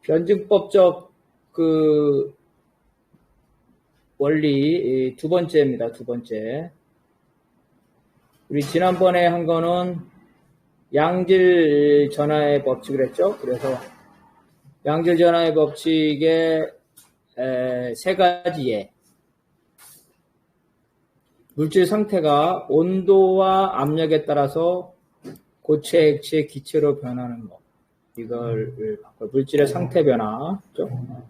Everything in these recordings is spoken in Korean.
변증법적 그 원리 두 번째입니다. 두 번째. 우리 지난번에 한 거는 양질 전하의 법칙을 했죠. 그래서 양질 전하의 법칙의 세 가지의 물질 상태가 온도와 압력에 따라서 고체, 액체, 기체로 변하는 것. 이걸 바꿔요. 물질의 상태 변화.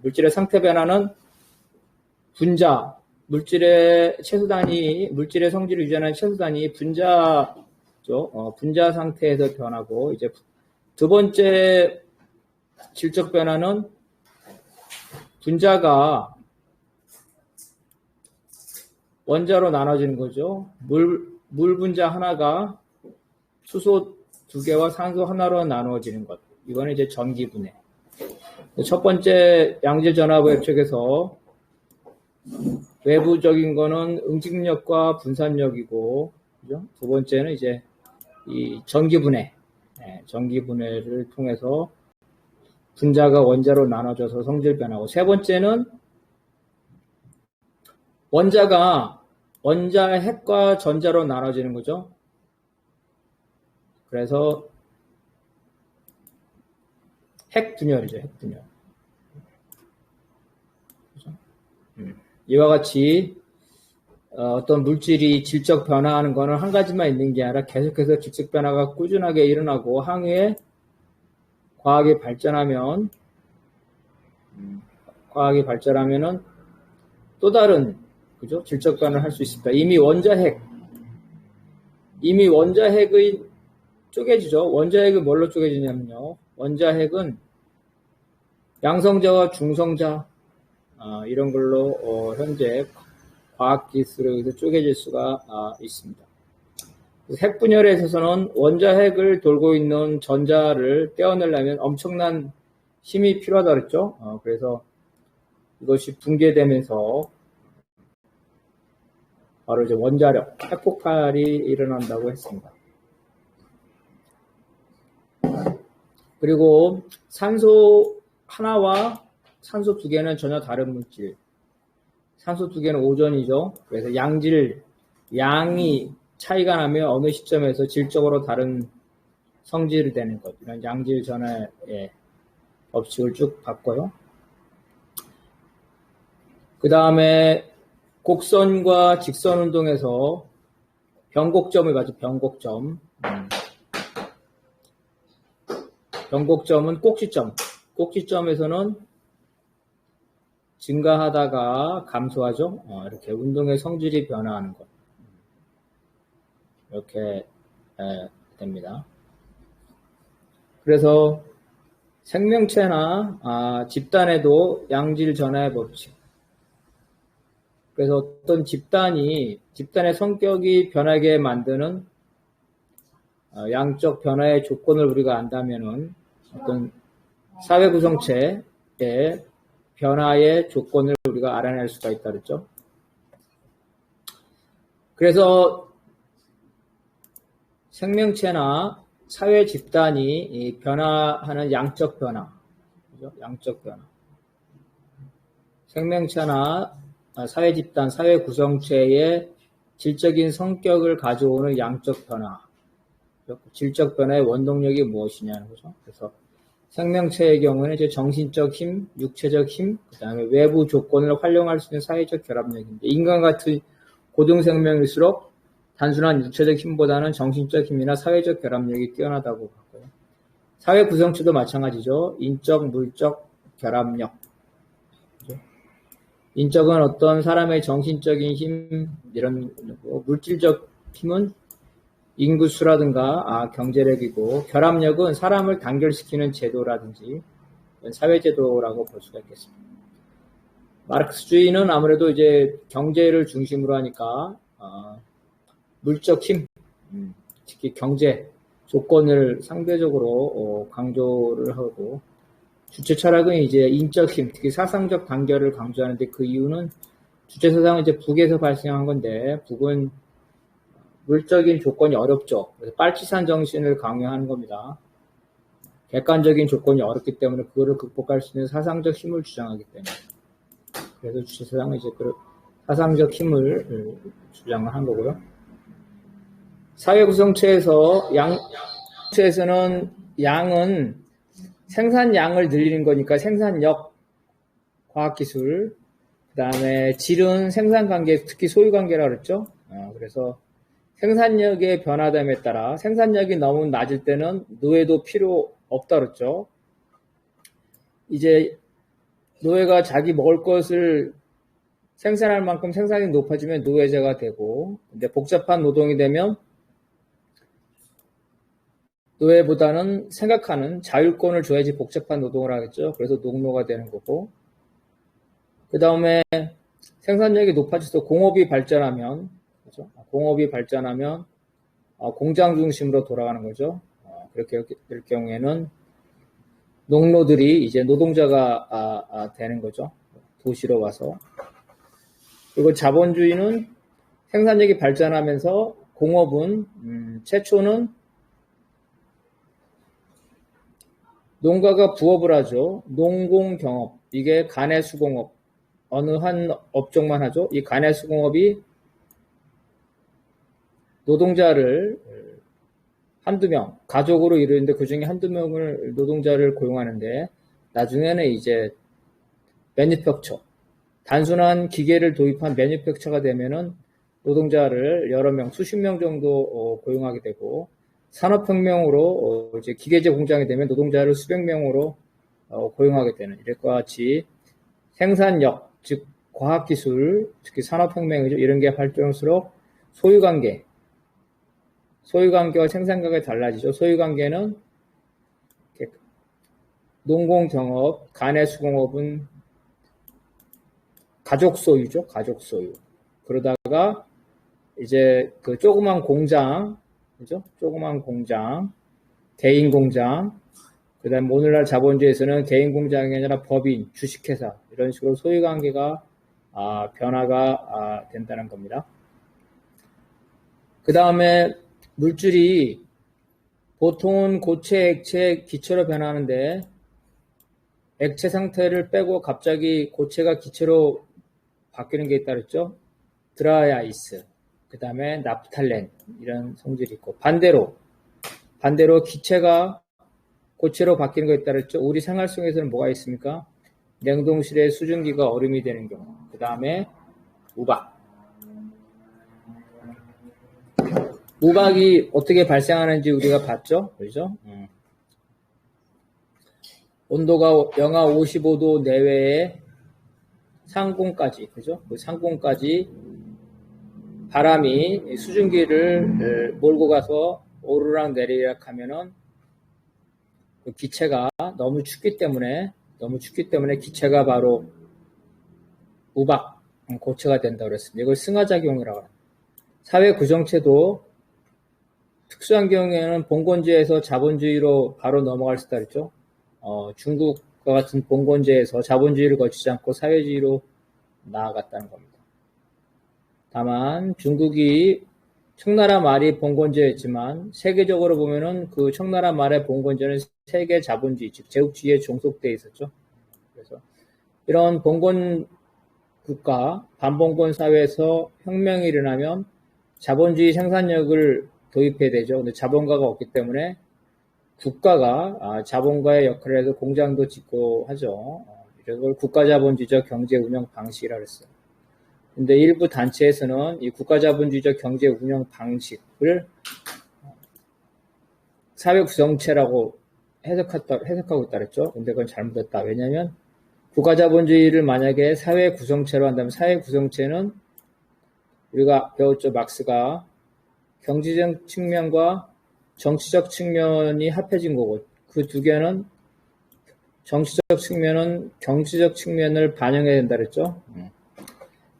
물질의 상태 변화는 분자, 물질의 최소단위, 물질의 성질을 유지하는 최소단위 분자죠. 분자 상태에서 변하고, 이제 두 번째 질적 변화는 분자가 원자로 나눠지는 거죠. 물 분자 하나가 수소 두 개와 산소 하나로 나누어지는 것. 이거는 이제 전기분해. 첫 번째 양질 전하 법칙에서 외부적인 거는 응직력과 분산력이고, 그죠? 두 번째는 이제 이 전기분해, 전기분해를 통해서 분자가 원자로 나눠져서 성질 변하고, 세 번째는 원자가 원자 핵과 전자로 나눠지는 거죠. 그래서 핵분열이죠, 핵분열. 그죠? 이와 같이 어떤 물질이 질적 변화하는 것은 한 가지만 있는 게 아니라 계속해서 질적 변화가 꾸준하게 일어나고 향후에 과학이 발전하면은 또 다른 그죠? 질적 변화를 할 수 있습니다. 이미 원자핵의 쪼개지죠. 원자핵은 뭘로 쪼개지냐면요. 원자핵은 양성자와 중성자 이런 걸로 현재 과학기술에 의해서 쪼개질 수가 있습니다. 핵분열에 있어서는 원자핵을 돌고 있는 전자를 떼어내려면 엄청난 힘이 필요하다 그랬죠. 그래서 이것이 붕괴되면서 바로 이제 원자력, 핵폭발이 일어난다고 했습니다. 그리고 산소 하나와 산소 두 개는 전혀 다른 물질. 산소 두 개는 오존이죠. 그래서 양이 차이가 나면 어느 시점에서 질적으로 다른 성질이 되는 것. 이런 양질 전하의 법칙을 쭉 봤고요. 그 다음에 곡선과 직선 운동에서 변곡점을 가지고 변곡점. 변곡점은 꼭지점. 꼭지점에서는 증가하다가 감소하죠. 이렇게 운동의 성질이 변화하는 것. 이렇게 됩니다. 그래서 생명체나 집단에도 양질 전하의 법칙. 그래서 어떤 집단의 성격이 변하게 만드는 양적 변화의 조건을 우리가 안다면은 어떤 사회 구성체의 변화의 조건을 우리가 알아낼 수가 있다 그랬죠. 그래서 생명체나 사회 집단이 변화하는 양적 변화, 그죠? 양적 변화. 생명체나 사회 집단, 사회 구성체의 질적인 성격을 가져오는 양적 변화. 질적 변화의 원동력이 무엇이냐는 거죠. 그래서 생명체의 경우는 이제 정신적 힘, 육체적 힘, 그 다음에 외부 조건을 활용할 수 있는 사회적 결합력인데, 인간 같은 고등생명일수록 단순한 육체적 힘보다는 정신적 힘이나 사회적 결합력이 뛰어나다고 봤고요. 사회 구성체도 마찬가지죠. 인적, 물적 결합력. 인적은 어떤 사람의 정신적인 힘, 이런 거고, 물질적 힘은 인구수라든가 경제력이고, 결합력은 사람을 단결시키는 제도라든지 사회제도라고 볼 수가 있겠습니다. 마르크스주의는 아무래도 이제 경제를 중심으로 하니까 물적 힘, 특히 경제 조건을 상대적으로 강조를 하고, 주체 철학은 이제 인적 힘, 특히 사상적 단결을 강조하는데, 그 이유는 주체 사상은 이제 북에서 발생한 건데, 북은 물적인 조건이 어렵죠. 그래서 빨치산 정신을 강요하는 겁니다. 객관적인 조건이 어렵기 때문에 그거를 극복할 수 있는 사상적 힘을 주장하기 때문에. 그래서 주체사상은 이제 그 사상적 힘을 주장을 한 거고요. 사회 구성체에서 양체에서는 양은 생산량을 늘리는 거니까 생산력, 과학기술, 그 다음에 질은 생산관계, 특히 소유관계라고 그랬죠. 그래서 생산력의 변화됨에 따라 생산력이 너무 낮을 때는 노예도 필요 없다 그랬죠. 이제 노예가 자기 먹을 것을 생산할 만큼 생산이 높아지면 노예제가 되고, 근데 복잡한 노동이 되면 노예보다는 생각하는 자율권을 줘야지 복잡한 노동을 하겠죠. 그래서 농노가 되는 거고, 그 다음에 생산력이 높아져서 공업이 발전하면, 그렇죠? 공업이 발전하면 공장 중심으로 돌아가는 거죠. 그렇게 될 경우에는 농노들이 이제 노동자가 되는 거죠. 도시로 와서. 그리고 자본주의는 생산력이 발전하면서 공업은 최초는 농가가 부업을 하죠. 농공경업, 이게 간해수공업, 어느 한 업종만 하죠. 이 간해수공업이 노동자를 한두 명, 가족으로 이루는데 그 중에 한두 명을 노동자를 고용하는데 나중에는 이제 매니팩처, 단순한 기계를 도입한 매니팩처가 되면은 노동자를 여러 명, 수십 명 정도 고용하게 되고 산업혁명으로 이제 기계제 공장이 되면 노동자를 수백 명으로 고용하게 되는 이것과 같이 생산력, 즉 과학기술, 특히 산업혁명이죠. 이런 게 발전할수록 소유관계와 생산관계가 달라지죠. 소유관계는 농공경업, 간해수공업은 가족 소유죠. 가족 소유. 그러다가 이제 그 조그만 공장, 그죠? 조그만 공장, 개인 공장, 그 다음에 오늘날 자본주의에서는 개인 공장이 아니라 법인, 주식회사, 이런 식으로 소유관계가 변화가 된다는 겁니다. 그 다음에 물질이 보통은 고체, 액체, 기체로 변하는데 액체 상태를 빼고 갑자기 고체가 기체로 바뀌는 게 있다 그랬죠? 드라이 아이스, 그 다음에 나프탈렌, 이런 성질이 있고, 반대로 기체가 고체로 바뀌는 거 있다 그랬죠? 우리 생활 속에서는 뭐가 있습니까? 냉동실에 수증기가 얼음이 되는 경우, 그 다음에 우박이 어떻게 발생하는지 우리가 봤죠? 그죠? 온도가 영하 55도 내외의 상공까지, 그죠? 그 상공까지 바람이 수증기를 몰고 가서 오르락 내리락 하면은 그 기체가 너무 춥기 때문에 기체가 바로 우박, 고체가 된다고 그랬습니다. 이걸 승하작용이라고 합니다. 사회 구성체도 특수한 경우에는 봉건제에서 자본주의로 바로 넘어갈 수 있다 그랬죠. 중국과 같은 봉건제에서 자본주의를 거치지 않고 사회주의로 나아갔다는 겁니다. 다만 중국이 청나라 말이 봉건제였지만 세계적으로 보면은 그 청나라 말의 봉건제는 세계 자본주의, 즉 제국주의에 종속되어 있었죠. 그래서 이런 봉건 국가, 반봉건 사회에서 혁명이 일어나면 자본주의 생산력을 도입해야 되죠. 근데 자본가가 없기 때문에 국가가 자본가의 역할을 해서 공장도 짓고 하죠. 이걸 국가자본주의적 경제운영 방식이라고 했어요. 근데 일부 단체에서는 이 국가자본주의적 경제운영 방식을 사회구성체라고 해석하고 있다 그랬죠. 근데 그건 잘못됐다. 왜냐하면 국가자본주의를 만약에 사회구성체로 한다면 사회구성체는 우리가 배웠죠. 막스가 경제적 측면과 정치적 측면이 합해진 거고 그 두 개는 정치적 측면은 경제적 측면을 반영해야 된다 그랬죠.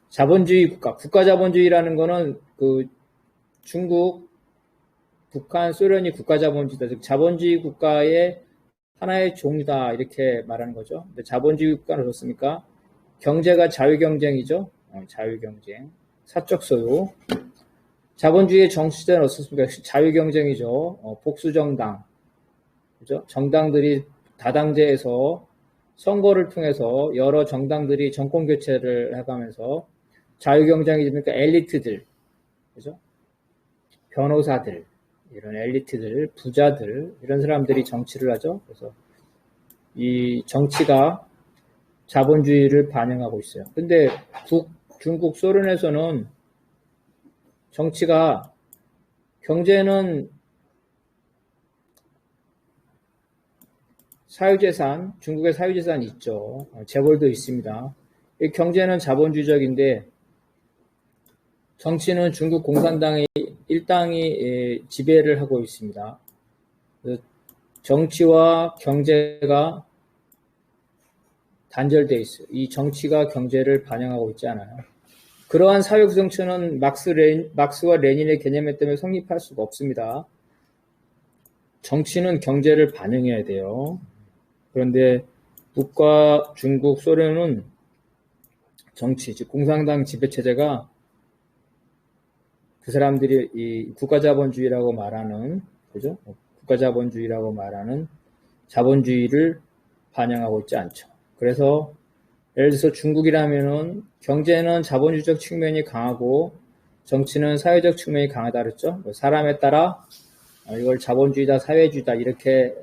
자본주의 국가자본주의라는 거는 그 중국, 북한, 소련이 국가자본주의다. 즉 자본주의 국가의 하나의 종이다 이렇게 말하는 거죠. 근데 자본주의 국가는 어떻습니까? 경제가 자유경쟁이죠. 자유경쟁, 사적 소유. 자본주의의 정치제는 어떻습니까? 자유경쟁이죠. 복수정당, 그죠? 정당들이 다당제에서 선거를 통해서 여러 정당들이 정권 교체를 해가면서 자유경쟁이 됩니까? 엘리트들, 그죠? 변호사들, 이런 엘리트들, 부자들, 이런 사람들이 정치를 하죠. 그래서 이 정치가 자본주의를 반영하고 있어요. 근데 중국, 소련에서는 정치가, 경제는 사유재산, 중국의 사유재산이 있죠. 재벌도 있습니다. 경제는 자본주의적인데 정치는 중국 공산당의 일당이 지배를 하고 있습니다. 정치와 경제가 단절되어 있어요. 이 정치가 경제를 반영하고 있지 않아요. 그러한 사회 구성체는 막스와 레닌의 개념에 때문에 성립할 수가 없습니다. 정치는 경제를 반영해야 돼요. 그런데 북과 중국, 소련은 정치, 즉 공산당 지배체제가 그 사람들이 이 국가자본주의라고 말하는, 그죠? 국가자본주의라고 말하는 자본주의를 반영하고 있지 않죠. 그래서 예를 들어서 중국이라면은 경제는 자본주의적 측면이 강하고 정치는 사회적 측면이 강하다 그랬죠. 사람에 따라 이걸 자본주의다, 사회주의다 이렇게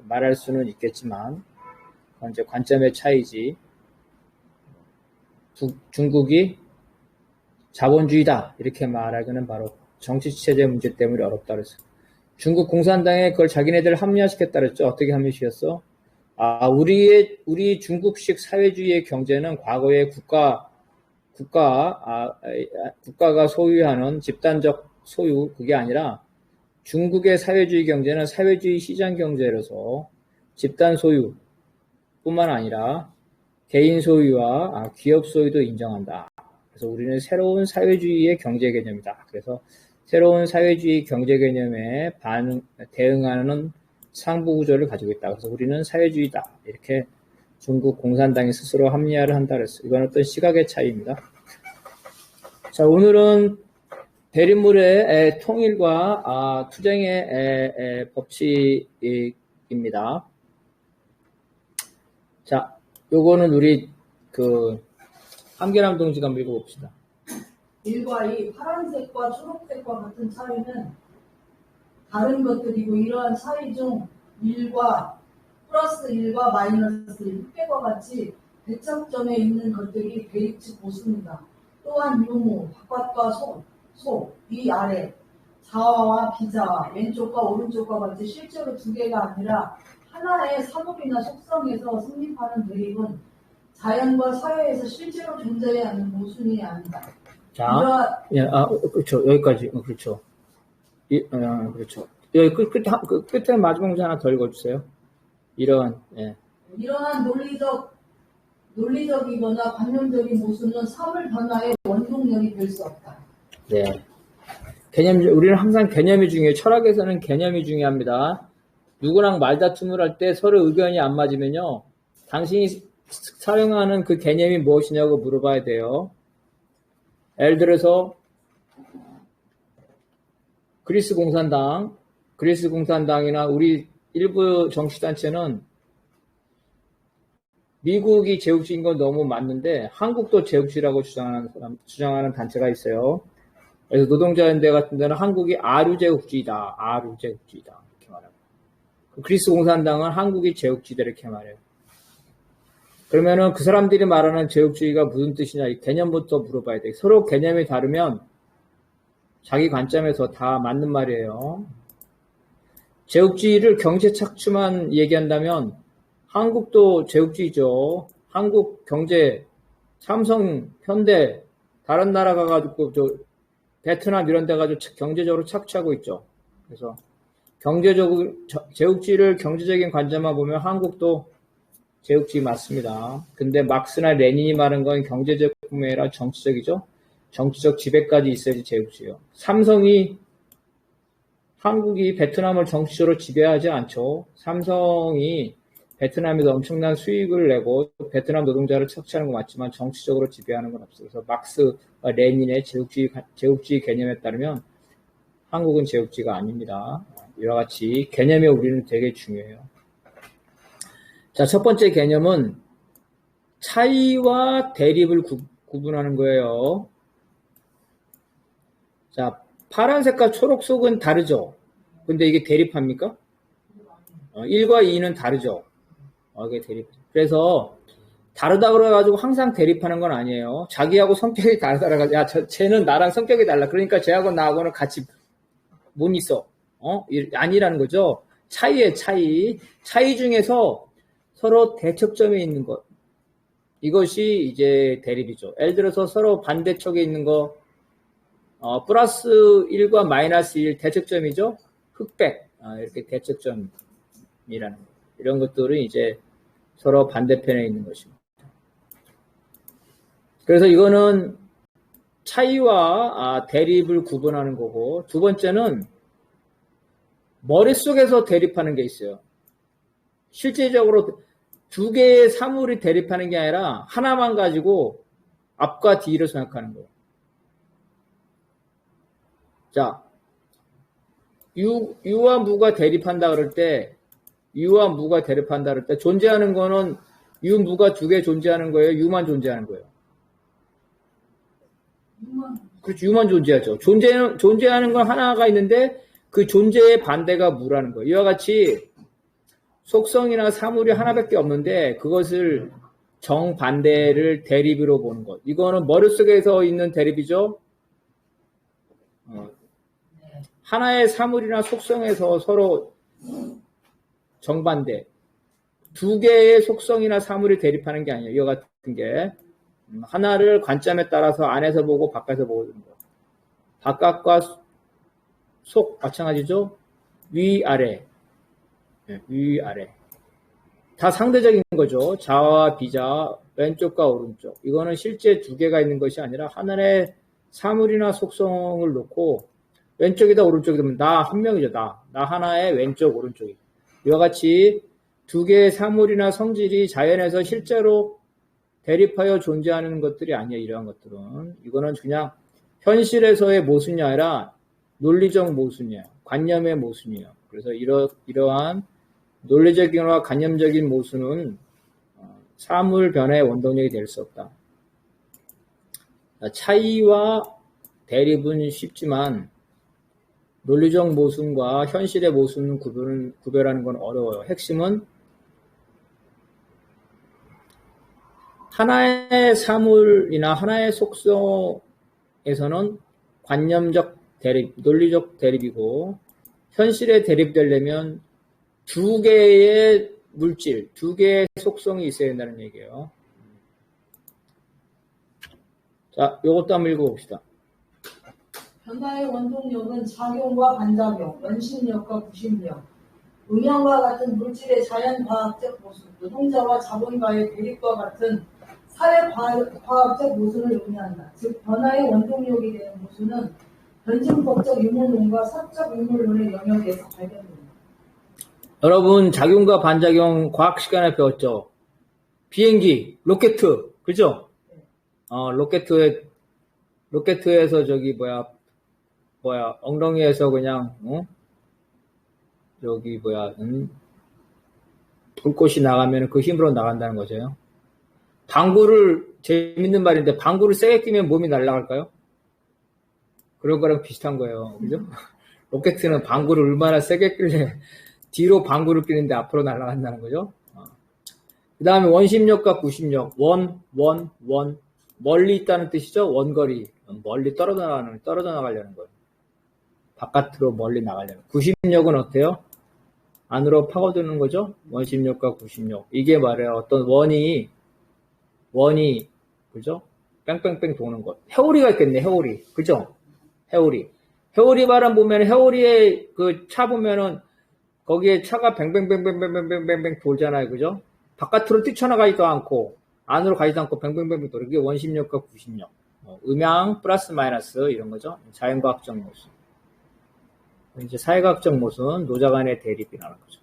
말할 수는 있겠지만 그건 이제 관점의 차이지. 중국이 자본주의다 이렇게 말하기는 바로 정치체제 문제 때문에 어렵다 그랬어요. 중국 공산당에 그걸 자기네들 합리화시켰다 그랬죠. 어떻게 합리화시켰어? 우리 중국식 사회주의의 경제는 과거에 국가가 소유하는 집단적 소유, 그게 아니라 중국의 사회주의 경제는 사회주의 시장 경제로서 집단 소유뿐만 아니라 개인 소유와 기업 소유도 인정한다. 그래서 우리는 새로운 사회주의의 경제 개념이다. 그래서 새로운 사회주의 경제 개념에 대응하는 상부 구조를 가지고 있다. 그래서 우리는 사회주의다. 이렇게 중국 공산당이 스스로 합리화를 한다 그랬어요. 이건 어떤 시각의 차이입니다. 자, 오늘은 대립물의 통일과 투쟁의 법칙입니다. 자, 요거는 우리 함계남 동지가 한번 읽어봅시다. 1과 2, 파란색과 초록색과 같은 차이는 다른 것들이고 이러한 차이 중 1과 플러스 1과 마이너스 1, 흑백과 같이 대척점에 있는 것들이 대립치 보수입니다. 또한 유무, 바깥과 속, 위, 아래, 좌와 비좌와 왼쪽과 오른쪽과 같이 실제로 두 개가 아니라 하나의 산업이나 속성에서 성립하는 대립은 자연과 사회에서 실제로 존재해야 하는 모순이 아니다. 자, 그렇죠. 여기까지. 그렇죠. 그렇죠. 여기 끝에 마지막 문제 하나 더 읽어주세요. 이러한 논리적이거나 관념적인 모순은 사물 변화의 원동력이 될 수 없다. 네. 우리는 항상 개념이 중요해요. 철학에서는 개념이 중요합니다. 누구랑 말다툼을 할 때 서로 의견이 안 맞으면요, 당신이 사용하는 그 개념이 무엇이냐고 물어봐야 돼요. 예를 들어서 그리스 공산당이나 우리 일부 정치단체는 미국이 제국주의인 건 너무 맞는데 한국도 제국주의라고 주장하는 단체가 있어요. 그래서 노동자연대 같은 데는 한국이 아류제국주의다 이렇게 말하고, 그리스 공산당은 한국이 제국주의다 이렇게 말해요. 그러면은 그 사람들이 말하는 제국주의가 무슨 뜻이냐, 이 개념부터 물어봐야 돼. 서로 개념이 다르면 자기 관점에서 다 맞는 말이에요. 제국주의를 경제 착취만 얘기한다면 한국도 제국주의죠. 한국 경제, 삼성, 현대, 다른 나라 가가지고 베트남 이런 데 가지고 경제적으로 착취하고 있죠. 그래서 제국주의를 경제적인 관점만 보면 한국도 제국주의 맞습니다. 근데 막스나 레닌이 말한 건 경제적 뿐만 아니라 정치적이죠. 정치적 지배까지 있어야지 제국주의요. 삼성이 한국이 베트남을 정치적으로 지배하지 않죠. 삼성이 베트남에서 엄청난 수익을 내고 베트남 노동자를 착취하는 건 맞지만 정치적으로 지배하는 건 없어요. 그래서 막스와 레닌의 제국주의 개념에 따르면 한국은 제국주의가 아닙니다. 이와 같이 개념이 우리는 되게 중요해요. 자, 첫 번째 개념은 차이와 대립을 구분하는 거예요. 자, 파란색과 초록색은 다르죠? 근데 이게 대립합니까? 1과 2는 다르죠? 이게 대립. 그래서 다르다 그래가지고 항상 대립하는 건 아니에요. 자기하고 성격이 다르다가 야, 쟤는 나랑 성격이 달라. 그러니까 쟤하고 나하고는 같이 못 있어. 아니라는 거죠. 차이의 차이. 차이 중에서 서로 대척점에 있는 것. 이것이 이제 대립이죠. 예를 들어서 서로 반대쪽에 있는 거, 플러스 1과 마이너스 1 대척점이죠. 흑백. 이렇게 대척점이라는 거. 이런 것들은 이제 서로 반대편에 있는 것입니다. 그래서 이거는 차이와 대립을 구분하는 거고, 두 번째는 머릿속에서 대립하는 게 있어요. 실제적으로 두 개의 사물이 대립하는 게 아니라 하나만 가지고 앞과 뒤를 생각하는 거예요. 자, 유와 무가 대립한다 그럴 때, 유와 무가 대립한다 그럴 때 존재하는 거는 유, 무가 두 개 존재하는 거예요? 유만 존재하는 거예요? 그렇죠. 유만 존재하죠. 존재하는 건 하나가 있는데 그 존재의 반대가 무라는 거예요. 이와 같이 속성이나 사물이 하나밖에 없는데 그것을 정반대를 대립으로 보는 것. 이거는 머릿속에서 있는 대립이죠. 하나의 사물이나 속성에서 서로 정반대. 두 개의 속성이나 사물이 대립하는 게 아니에요. 이와 같은 게. 하나를 관점에 따라서 안에서 보고 바깥에서 보고 있는 거. 바깥과 속 마찬가지죠. 위아래. 위아래. 다 상대적인 거죠. 좌와 비좌, 왼쪽과 오른쪽. 이거는 실제 두 개가 있는 것이 아니라 하나의 사물이나 속성을 놓고 왼쪽이다 오른쪽이다 나 한 명이죠. 나 하나의 왼쪽 오른쪽이. 이와 같이 두 개의 사물이나 성질이 자연에서 실제로 대립하여 존재하는 것들이 아니에요. 이러한 것들은. 이거는 그냥 현실에서의 모순이 아니라 논리적 모순이에요. 관념의 모순이에요. 그래서 이러한 논리적인과 관념적인 모순은 사물 변화의 원동력이 될 수 없다. 차이와 대립은 쉽지만 논리적 모순과 현실의 모순 구별하는 건 어려워요. 핵심은 하나의 사물이나 하나의 속성에서는 관념적 대립, 논리적 대립이고 현실에 대립되려면 두 개의 물질, 두 개의 속성이 있어야 된다는 얘기예요. 자, 이것도 한번 읽어봅시다. 변화의 원동력은 작용과 반작용, 원심력과 구심력, 음영과 같은 물질의 자연과학적 모순, 노동자와 자본가의 대립과 같은 사회과학적 모순을 의미한다. 즉 변화의 원동력이 되는 모순은 변증법적 유물론과 사적 유물론의 영역에서 발견됩니다. 여러분 작용과 반작용 과학 시간에 배웠죠? 비행기, 로켓, 그죠? 네. 로켓에서 저기 엉덩이에서 그냥 불꽃이 나가면 그 힘으로 나간다는 거죠. 재밌는 말인데 방구를 세게 끼면 몸이 날아갈까요? 그런 거랑 비슷한 거예요. 그죠? 로켓은 방구를 얼마나 세게 끼래 뒤로 방구를 끼는데 앞으로 날아간다는 거죠. 그 다음에 원심력과 구심력. 멀리 있다는 뜻이죠. 원거리. 멀리 떨어져 나가려는 거예요. 바깥으로 멀리 나가려는. 구심력은 어때요? 안으로 파고드는 거죠. 원심력과 구심력. 이게 말이에요. 어떤 원이 그죠? 뺑뺑뺑 도는 것. 회오리가 있겠네. 회오리. 그죠? 회오리 바람 보면 회오리에 그 차 보면은 거기에 차가 뱅뱅뱅뱅뱅뱅뱅뱅 돌잖아요. 그죠? 바깥으로 뛰쳐나가지도 않고 안으로 가지도 않고 뱅뱅뱅뱅 돌. 이게 원심력과 구심력. 음양 플러스 마이너스 이런 거죠. 자연과학적 모순. 이제 사회과학적 모순, 노자 간의 대립이라는 거죠.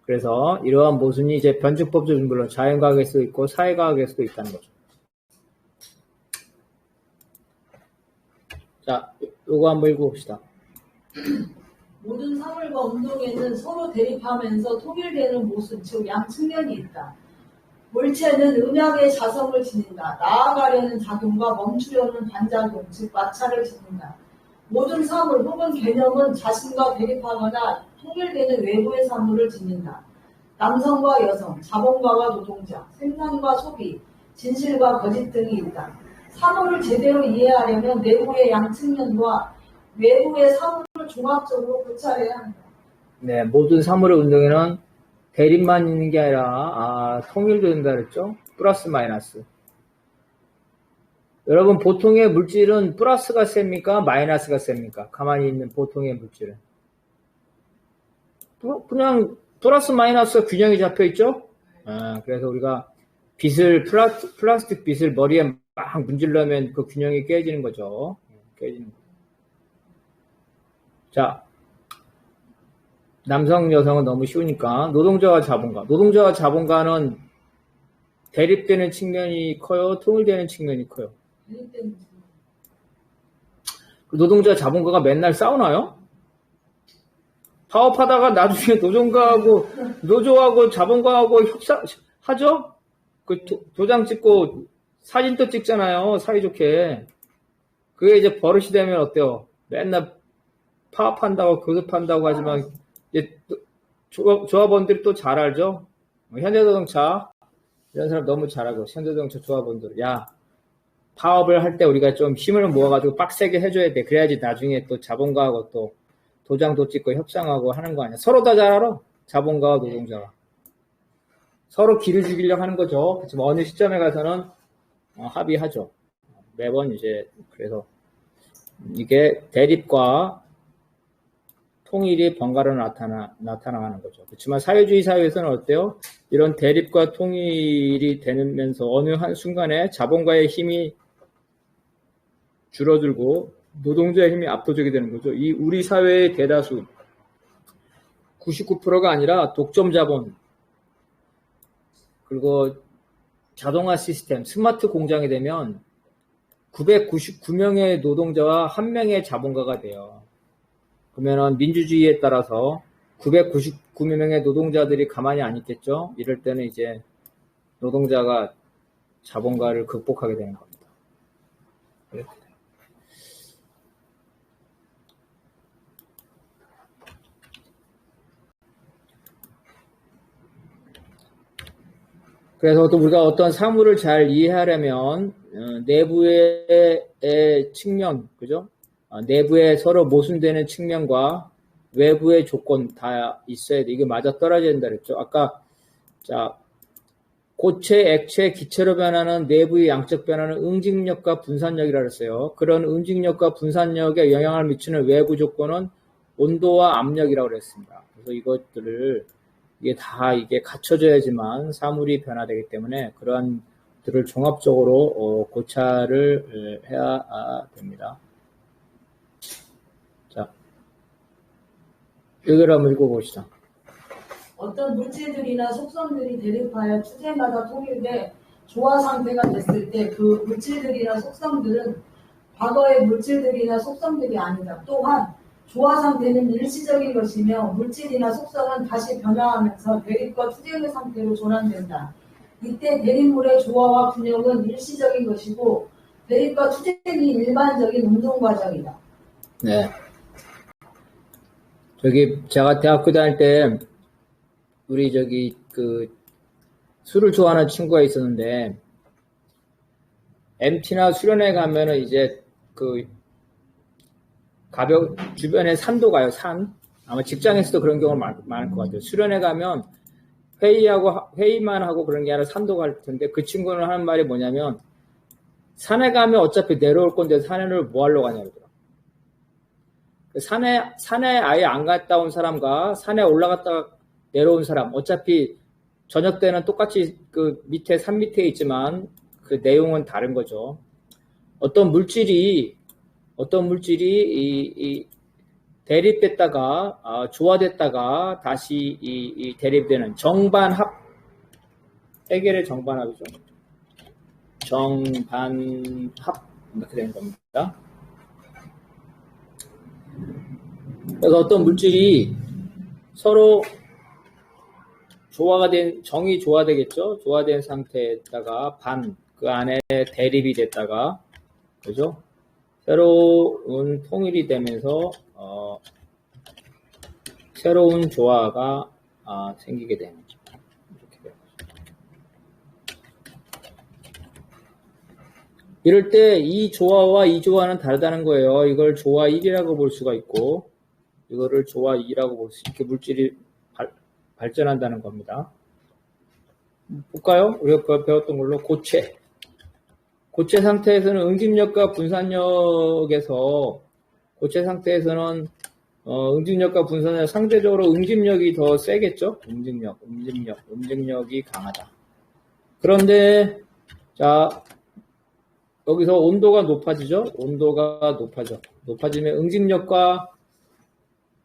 그래서 이러한 모순이 이제 변증법적 물론 자연과학에서도 있고 사회과학에서도 있다는 거죠. 자, 요거 한번 읽어봅시다. 모든 사물과 운동에는 서로 대립하면서 통일되는 모습, 즉 양측면이 있다. 물체는 음양의 자성을 지닌다. 나아가려는 작용과 멈추려는 반작용, 즉 마찰을 지닌다. 모든 사물 혹은 개념은 자신과 대립하거나 통일되는 외부의 사물을 지닌다. 남성과 여성, 자본가와 노동자, 생산과 소비, 진실과 거짓 등이 있다. 사물을 제대로 이해하려면 내부의 양측면과 외부의 사물을 종합적으로 고찰해야 한다. 네, 모든 사물의 운동에는 대립만 있는 게 아니라 통일도 된다 그랬죠? 플러스 마이너스. 여러분 보통의 물질은 플러스가 셉니까? 마이너스가 셉니까? 가만히 있는 보통의 물질은. 그냥 플러스 마이너스가 균형이 잡혀 있죠? 그래서 우리가 플라스틱 빗을 머리에 막 문질러면 그 균형이 깨지는 거죠. 깨지는 거죠. 자, 남성, 여성은 너무 쉬우니까 노동자와 자본가. 노동자와 자본가는 대립되는 측면이 커요? 통일되는 측면이 커요? 노동자 자본가가 맨날 싸우나요? 파업하다가 나중에 노조하고 자본가하고 협상하죠? 그 도장 찍고 사진도 찍잖아요. 사이좋게. 그게 이제 버릇이 되면 어때요? 맨날 파업한다고 교섭한다고 하지만 이제 조합원들이 또 잘 알죠? 현대자동차 이런 사람 너무 잘 알고 현대자동차 조합원들 야 파업을 할 때 우리가 좀 힘을 모아가지고 빡세게 해줘야 돼. 그래야지 나중에 또 자본가하고 또 도장도 찍고 협상하고 하는 거 아니야. 서로 다 잘 알아. 자본가와 노동자가. 서로 기를 죽이려고 하는 거죠. 그렇지만 어느 시점에 가서는 합의하죠. 매번 이제 그래서 이게 대립과 통일이 번갈아 나타나는 거죠. 그렇지만 사회주의 사회에서는 어때요? 이런 대립과 통일이 되면서 어느 한 순간에 자본가의 힘이 줄어들고 노동자의 힘이 압도적이 되는 거죠. 이 우리 사회의 대다수 99%가 아니라 독점 자본 그리고 자동화 시스템, 스마트 공장이 되면 999명의 노동자와 1명의 자본가가 돼요. 그러면은 민주주의에 따라서 999명의 노동자들이 가만히 안 있겠죠? 이럴 때는 이제 노동자가 자본가를 극복하게 되는 겁니다. 이렇게 돼요. 그래서 또 우리가 어떤 사물을 잘 이해하려면 내부의 측면, 그죠? 내부에 서로 모순되는 측면과 외부의 조건 다 있어야 돼. 이게 맞아 떨어져야 된다 그랬죠. 아까 자 고체, 액체, 기체로 변하는 내부의 양적 변화는 응직력과 분산력이라고 했어요. 그런 응직력과 분산력에 영향을 미치는 외부 조건은 온도와 압력이라고 그랬습니다. 그래서 이것들을 이게 갖춰져야지만 사물이 변화되기 때문에 그러한 들을 종합적으로 고찰을 해야 됩니다. 자, 여기를 한번 읽어봅시다. 어떤 물질들이나 속성들이 대립하여 추세마다 통일돼 조화 상태가 됐을 때 그 물질들이나 속성들은 과거의 물질들이나 속성들이 아니다. 또한 조화 상태는 일시적인 것이며 물질이나 속성은 다시 변화하면서 대립과 투쟁의 상태로 전환된다. 이때 대립물의 조화와 균형은 일시적인 것이고 대립과 투쟁이 일반적인 운동 과정이다. 네. 제가 대학교 다닐 때 우리 술을 좋아하는 친구가 있었는데 MT나 수련회 가면은 이제 주변에 산도 가요, 산. 아마 직장에서도 그런 경우가 많을 것 같아요. 수련회 가면 회의만 하고 그런 게 아니라 산도 갈 텐데 그 친구는 하는 말이 뭐냐면 산에 가면 어차피 내려올 건데 산에를 뭐 하려고 가냐 그러더라고요. 산에 아예 안 갔다 온 사람과 산에 올라갔다가 내려온 사람 어차피 저녁 때는 똑같이 산 밑에 있지만 그 내용은 다른 거죠. 어떤 물질이 대립됐다가 조화됐다가 다시 대립되는 정반합 해겔의 정반합이죠. 정반합 이렇게 되는 겁니다. 그래서 어떤 물질이 서로 정이 조화되겠죠? 조화된 상태에다가 그 안에 대립이 됐다가, 그죠? 새로운 통일이 되면서, 새로운 조화가 생기게 되는 거죠. 이렇게 되는 거죠. 이럴 때 이 조화와 이 조화는 다르다는 거예요. 이걸 조화 1이라고 볼 수가 있고, 이거를 조화 2라고 볼 수 있게 물질이 발전한다는 겁니다. 볼까요? 우리가 배웠던 걸로 고체. 고체 상태에서는 응집력과 분산력에서 고체 상태에서는 응집력과 분산력 상대적으로 응집력이 더 세겠죠? 응집력이 강하다. 그런데 자 여기서 온도가 높아지죠? 온도가 높아지면 응집력과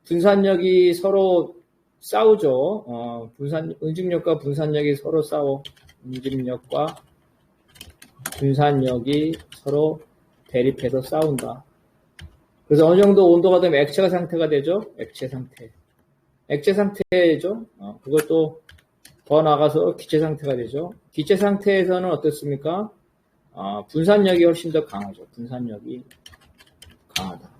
분산력이 서로 싸우죠. 응집력과 분산력이 서로 싸워. 응집력과 분산력이 서로 대립해서 싸운다. 그래서 어느 정도 온도가 되면 액체 상태가 되죠. 액체 상태죠. 그것도 더 나가서 기체 상태가 되죠. 기체 상태에서는 어떻습니까? 분산력이 훨씬 더 강하죠. 분산력이 강하다.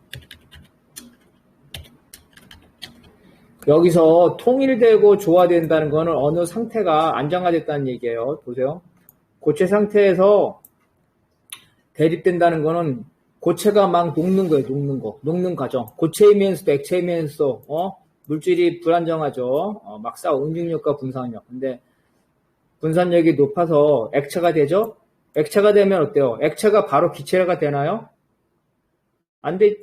여기서 통일되고 조화된다는 것은 어느 상태가 안정화됐다는 얘기예요. 보세요. 고체 상태에서 대립된다는 것은 고체가 막 녹는 거예요. 녹는 과정. 고체이면서도 액체이면서도 물질이 불안정하죠. 막 싸워. 응집력과 분산력. 근데 분산력이 높아서 액체가 되죠. 액체가 되면 어때요? 액체가 바로 기체가 되나요? 안 돼.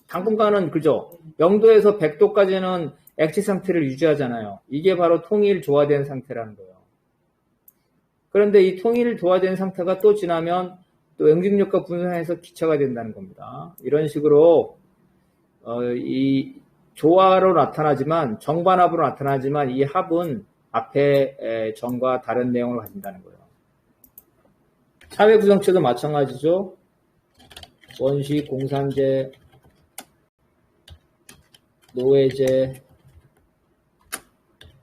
당분간은 그죠. 0도에서 100도까지는 액체 상태를 유지하잖아요. 이게 바로 통일 조화된 상태라는 거예요. 그런데 이 통일 조화된 상태가 또 지나면 또 응집력과 분산해서 기체가 된다는 겁니다. 이런 식으로 이 조화로 나타나지만 정반합으로 나타나지만 이 합은 앞에 정과 다른 내용을 가진다는 거예요. 사회 구성체도 마찬가지죠. 원시, 공산제, 노예제,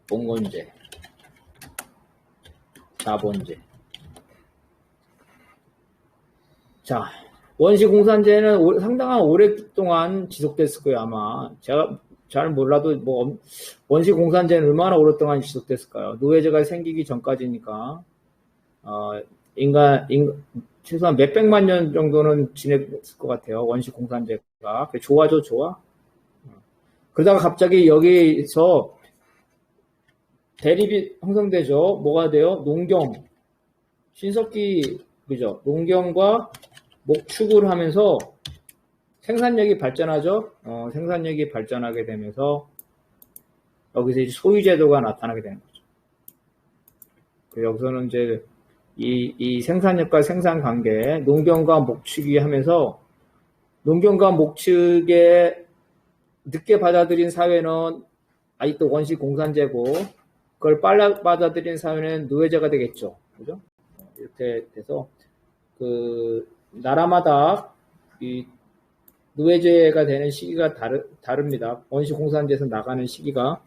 봉건제, 자본제. 자, 원시 공산제는 상당한 오랫동안 지속됐을 거예요, 아마. 제가 잘 몰라도 원시 공산제는 얼마나 오랫동안 지속됐을까요? 노예제가 생기기 전까지니까, 최소한 몇백만 년 정도는 지냈을 것 같아요, 원시 공산제가. 좋아죠, 좋아? 그러다가 갑자기 여기서 대립이 형성되죠. 뭐가 돼요? 농경, 신석기, 그죠? 농경과 목축을 하면서 생산력이 발전하죠. 생산력이 발전하게 되면서 여기서 이제 소유제도가 나타나게 되는 거죠. 여기서는 이제 이 생산력과 생산 관계, 농경과 목축이 하면서 농경과 목축에 늦게 받아들인 사회는 아직도 원시 공산제고 그걸 빨리 받아들인 사회는 노예제가 되겠죠. 그죠? 이렇게 돼서 나라마다 이 노예제가 되는 시기가 다릅니다. 원시 공산제에서 나가는 시기가.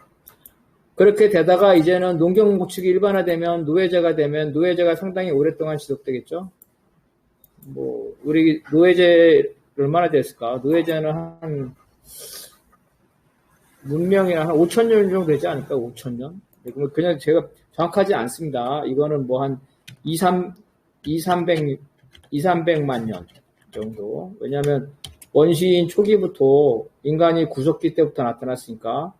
그렇게 되다가 이제는 농경 목축이 일반화되면 노예제가 되면 노예제가 상당히 오랫동안 지속되겠죠. 우리 노예제 얼마나 됐을까? 노예제는 문명이 한 5,000년 정도 되지 않을까? 5,000년? 그냥 제가 정확하지 않습니다. 이거는 한 300만 년 정도. 왜냐하면 원시인 초기부터 인간이 구석기 때부터 나타났으니까.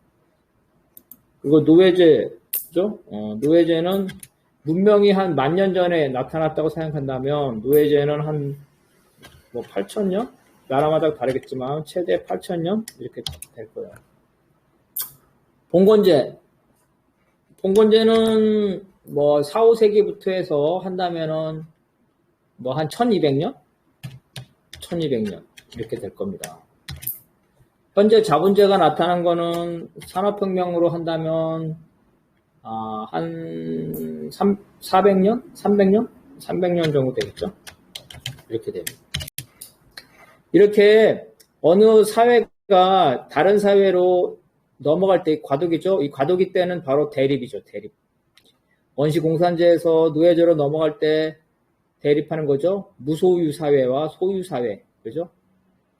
그리고 노예제죠? 노예제는 문명이 한 10,000년 전에 나타났다고 생각한다면 노예제는 한 8,000년? 나라마다 다르겠지만 최대 8,000년? 이렇게 될 거예요. 봉건제는 4, 5세기부터 해서 한다면은 한 1200년? 1200년 이렇게 될 겁니다. 현재 자본제가 나타난 거는 산업혁명으로 한다면 한 400년? 300년? 300년 정도 되겠죠? 이렇게 됩니다. 이렇게 어느 사회가 노예가 다른 사회로 넘어갈 때 과도기죠. 이 과도기 때는 바로 대립이죠. 대립. 원시공산제에서 노예제로 넘어갈 때 대립하는 거죠. 무소유 사회와 소유 사회. 그죠?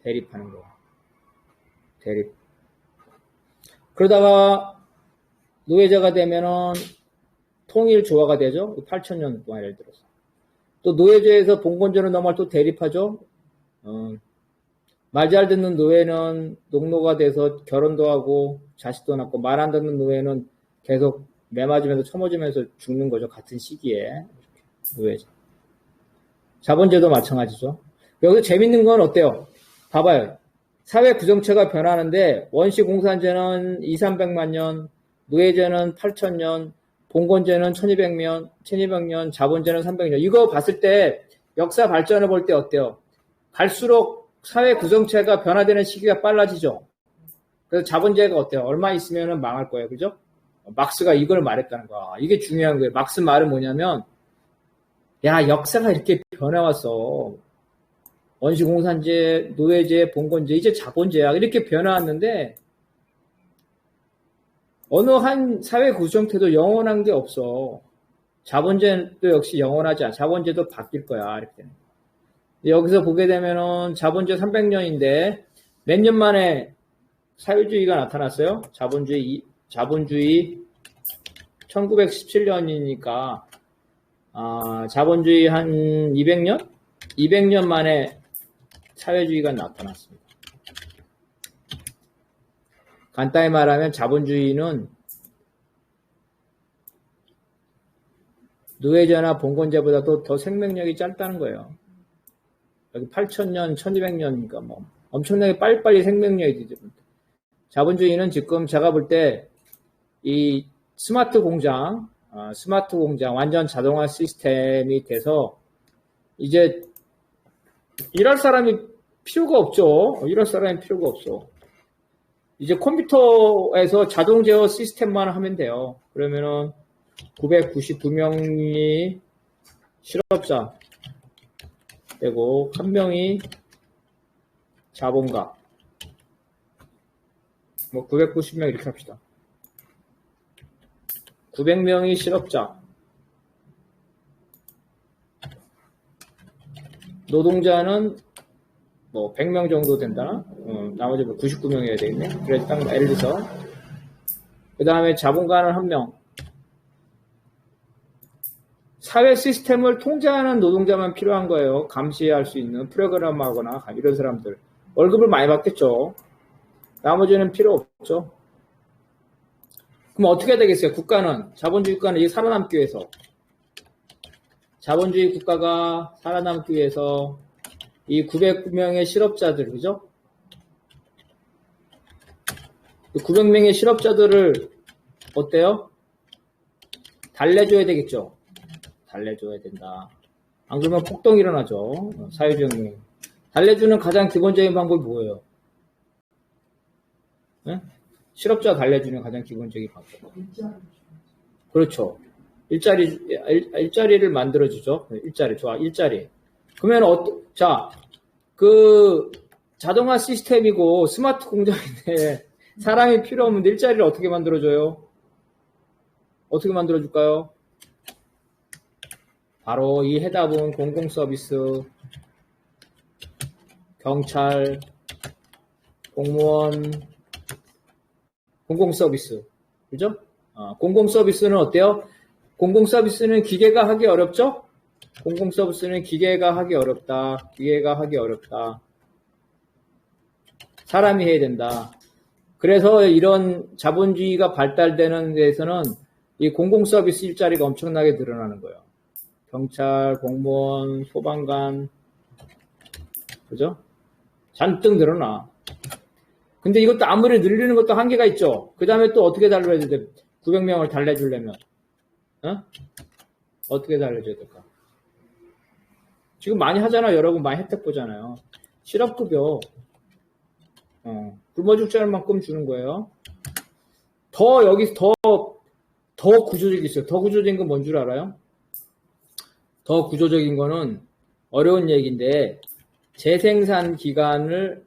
대립하는 거. 대립. 그러다가 노예제가 되면은 통일 조화가 되죠. 8,000년 동안 예를 들어서. 또 노예제에서 봉건제로 넘어갈 또 대립하죠. 말 잘 듣는 노예는 농노가 돼서 결혼도 하고 자식도 낳고 말 안 듣는 노예는 계속 매맞으면서 처맞으면서 죽는 거죠. 같은 시기에. 노예제. 자본제도 마찬가지죠. 여기서 재밌는 건 어때요? 봐봐요. 사회 구성체가 변하는데 원시 공산제는 2,300만 년, 노예제는 8,000년, 봉건제는 1,200년, 자본제는 300년. 이거 봤을 때 역사 발전을 볼 때 어때요? 갈수록 사회 구성체가 변화되는 시기가 빨라지죠. 그래서 자본제가 어때요? 얼마 있으면 망할 거예요. 그죠? 막스가 이걸 말했다는 거야. 이게 중요한 거예요. 막스 말은 뭐냐면, 야, 역사가 이렇게 변해왔어. 원시공산제, 노예제, 봉건제, 이제 자본제야. 이렇게 변해왔는데, 어느 한 사회 구성체도 영원한 게 없어. 자본제도 역시 영원하지 않아. 자본제도 바뀔 거야. 이렇게. 여기서 보게 되면은 자본제 300년인데, 몇 년 만에 사회주의가 나타났어요? 자본주의 1917년이니까, 자본주의 한 200년? 200년 만에 사회주의가 나타났습니다. 간단히 말하면 자본주의는 노예제나 봉건제보다도 더 생명력이 짧다는 거예요. 여기 8,000년, 1,200년이니까 뭐 엄청나게 빨리빨리 생명력이 되죠. 자본주의는 지금 제가 볼 때 이 스마트 공장, 완전 자동화 시스템이 돼서 이제 일할 사람이 필요가 없죠. 일할 사람이 필요가 없어. 이제 컴퓨터에서 자동 제어 시스템만 하면 돼요. 그러면은 992명이 실업자 되고 한 명이 자본가. 뭐 990명 이렇게 합시다. 900명이 실업자. 노동자는 뭐 100명 정도 된다. 나머지 뭐 99명이어야 되겠네. 그래서 딱 예를 들어서 그 다음에 자본가는 1명. 사회 시스템을 통제하는 노동자만 필요한 거예요. 감시할 수 있는 프로그램하거나 이런 사람들. 월급을 많이 받겠죠. 나머지는 필요 없죠. 그럼 어떻게 해야 되겠어요? 국가는, 자본주의 국가는 이 살아남기 위해서. 자본주의 국가가 살아남기 위해서 이 900명의 실업자들, 그죠? 900명의 실업자들을 어때요? 달래줘야 되겠죠? 달래줘야 된다. 안 그러면 폭동이 일어나죠. 사회주의. 달래주는 가장 기본적인 방법이 뭐예요? 네? 실업자 달래주는 가장 기본적인 방법. 그렇죠. 일자리를 만들어주죠. 일자리, 좋아, 일자리. 그러면, 자동화 시스템이고 스마트 공장인데 사람이 필요 없는데 일자리를 어떻게 만들어줘요? 어떻게 만들어줄까요? 바로 이 해답은 공공서비스, 경찰, 공무원, 공공서비스. 그죠? 공공서비스는 어때요? 공공서비스는 기계가 하기 어렵죠? 공공서비스는 기계가 하기 어렵다. 기계가 하기 어렵다. 사람이 해야 된다. 그래서 이런 자본주의가 발달되는 데에서는 이 공공서비스 일자리가 엄청나게 늘어나는 거예요. 경찰, 공무원, 소방관, 그죠? 잔뜩 늘어나. 근데 이것도 아무리 늘리는 것도 한계가 있죠. 그 다음에 또 어떻게 달래야 돼? 900명을 달래주려면. 어떻게 달래줘야 될까? 지금 많이 하잖아요. 여러분 많이 혜택 보잖아요. 실업급여. 굶어 죽지 않을 만큼 주는 거예요. 여기서 더 구조적이 있어요. 더 구조적인 건 뭔 줄 알아요? 더 구조적인 거는 어려운 얘기인데, 재생산 기간을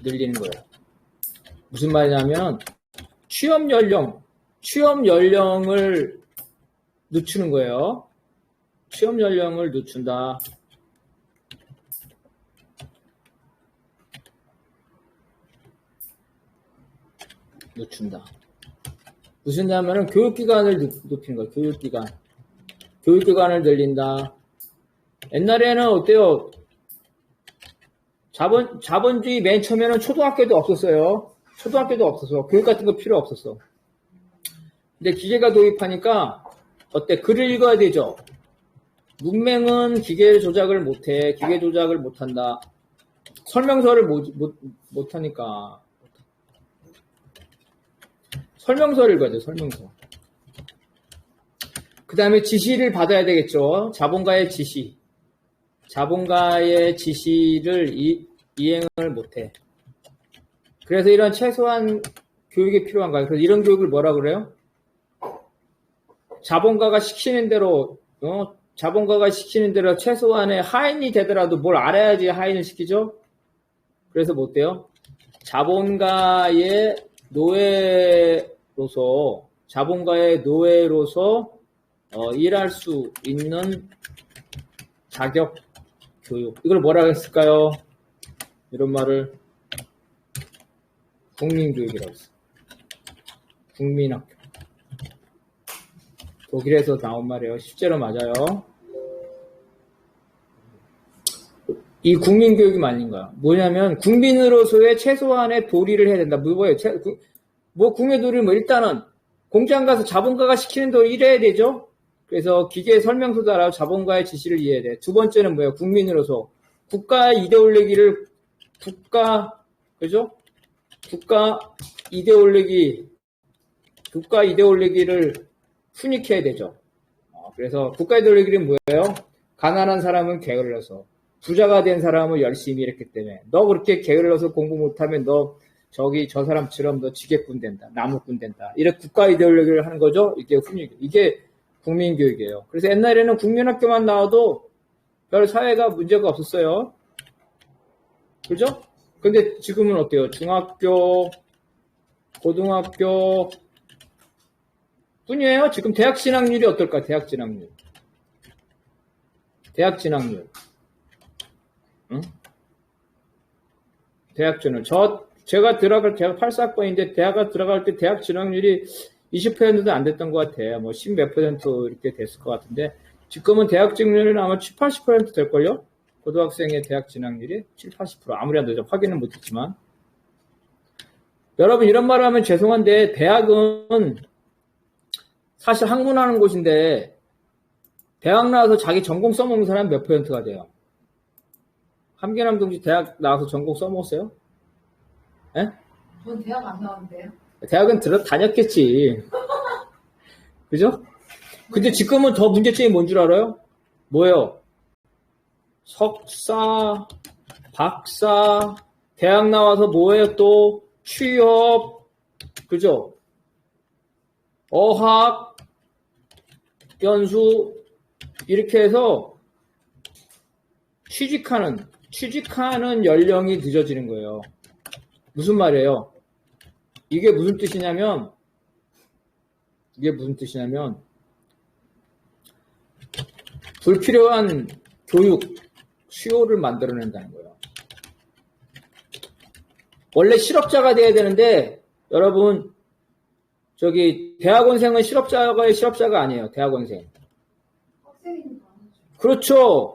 늘리는 거예요. 무슨 말이냐면 취업 연령을 늦추는 거예요. 취업 연령을 늦춘다. 무슨 말이냐면 교육기간을 높이는 거예요. 교육기간을 늘린다. 옛날에는 어때요? 자본주의 맨 처음에는 초등학교도 없었어요. 교육 같은 거 필요 없었어. 근데 기계가 도입하니까 어때? 글을 읽어야 되죠. 문맹은 기계 조작을 못해. 기계 조작을 못한다. 설명서를 못하니까. 설명서를 읽어야 돼, 설명서. 그 다음에 지시를 받아야 되겠죠. 자본가의 지시를 이행을 못해. 그래서 이런 최소한 교육이 필요한가요? 그래서 이런 교육을 뭐라 그래요? 자본가가 시키는 대로 최소한의 하인이 되더라도 뭘 알아야지 하인을 시키죠? 그래서 뭐 어때요? 자본가의 노예로서 일할 수 있는 자격 교육. 이걸 뭐라고 했을까요? 이런 말을 국민교육이라고 했어요. 국민학교. 독일에서 나온 말이에요. 실제로 맞아요. 이 국민교육이 맞는가? 뭐냐면 국민으로서의 최소한의 도리를 해야 된다. 뭐예요? 국민의 도리는 일단은 공장 가서 자본가가 시키는 대로 일해야 되죠. 그래서 기계 설명서도 알아요. 자본가의 지시를 이해해야 돼. 두 번째는 뭐예요? 국민으로서 국가 이데올로기를 훈육해야 되죠. 그래서 국가 이데올로기는 뭐예요? 가난한 사람은 게을러서, 부자가 된 사람은 열심히 일했기 때문에 너 그렇게 게을러서 공부 못하면 너 저 사람처럼 너 지게꾼 된다, 나무꾼 된다. 이렇게 국가 이데올로기를 하는 거죠. 이게 국민교육이에요. 그래서 옛날에는 국민학교만 나와도 별 사회가 문제가 없었어요. 그죠? 근데 지금은 어때요? 중학교, 고등학교 뿐이에요. 지금 대학 진학률이 어떨까? 대학 진학률. 응? 대학 진학률. 제가 84학번인데 대학을 들어갈 때 대학 진학률이 20%도 안 됐던 것 같아요. 뭐 10몇 % 이렇게 됐을 것 같은데 지금은 대학 진학률은 아마 7, 80% 될걸요? 고등학생의 대학 진학률이 7, 80%. 아무리 안 되죠. 확인은 못했지만. 여러분 이런 말 하면 죄송한데 대학은 사실 학문하는 곳인데 대학 나와서 자기 전공 써먹는 사람 몇 %가 돼요? 함계남 동지 대학 나와서 전공 써먹었어요? 예? 전 대학 안 나왔는데요. 대학은 다녔겠지. 그죠? 근데 지금은 더 문제점이 뭔 줄 알아요? 뭐예요? 석사, 박사, 대학 나와서 뭐예요 또? 취업, 그죠? 어학, 연수, 이렇게 해서 취직하는 연령이 늦어지는 거예요. 무슨 말이에요? 이게 무슨 뜻이냐면 불필요한 교육 수요를 만들어낸다는 거예요. 원래 실업자가 돼야 되는데 여러분 대학원생은 실업자가 아니에요. 대학원생. 그렇죠.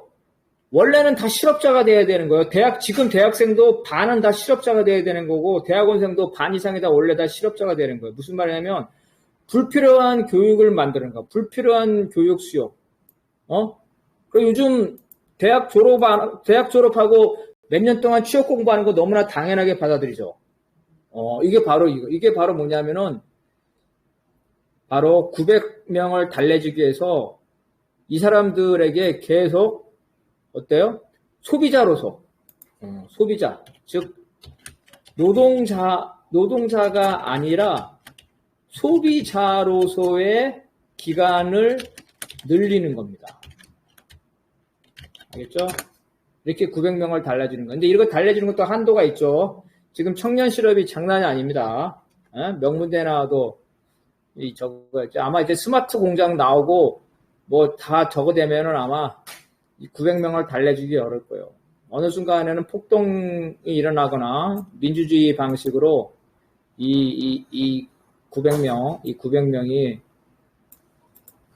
원래는 다 실업자가 돼야 되는 거예요. 지금 대학생도 반은 다 실업자가 돼야 되는 거고, 대학원생도 반 이상이 다 원래 다 실업자가 되는 거예요. 무슨 말이냐면, 불필요한 교육을 만드는 거. 불필요한 교육 수요. 그리고 요즘 대학 졸업하고 몇 년 동안 취업 공부하는 거 너무나 당연하게 받아들이죠. 이게 바로 뭐냐면은, 바로 900명을 달래주기 위해서 이 사람들에게 계속 어때요? 소비자, 즉 노동자가 아니라 소비자로서의 기간을 늘리는 겁니다. 알겠죠? 이렇게 900명을 달래주는 거. 근데 이거 달래주는 것도 한도가 있죠. 지금 청년 실업이 장난이 아닙니다. 명문대 나와도 아마 이제 스마트 공장 나오고 뭐 다 저거 되면은 아마 900명을 달래주기 어려울 거예요. 어느 순간에는 폭동이 일어나거나 민주주의 방식으로 이 900명이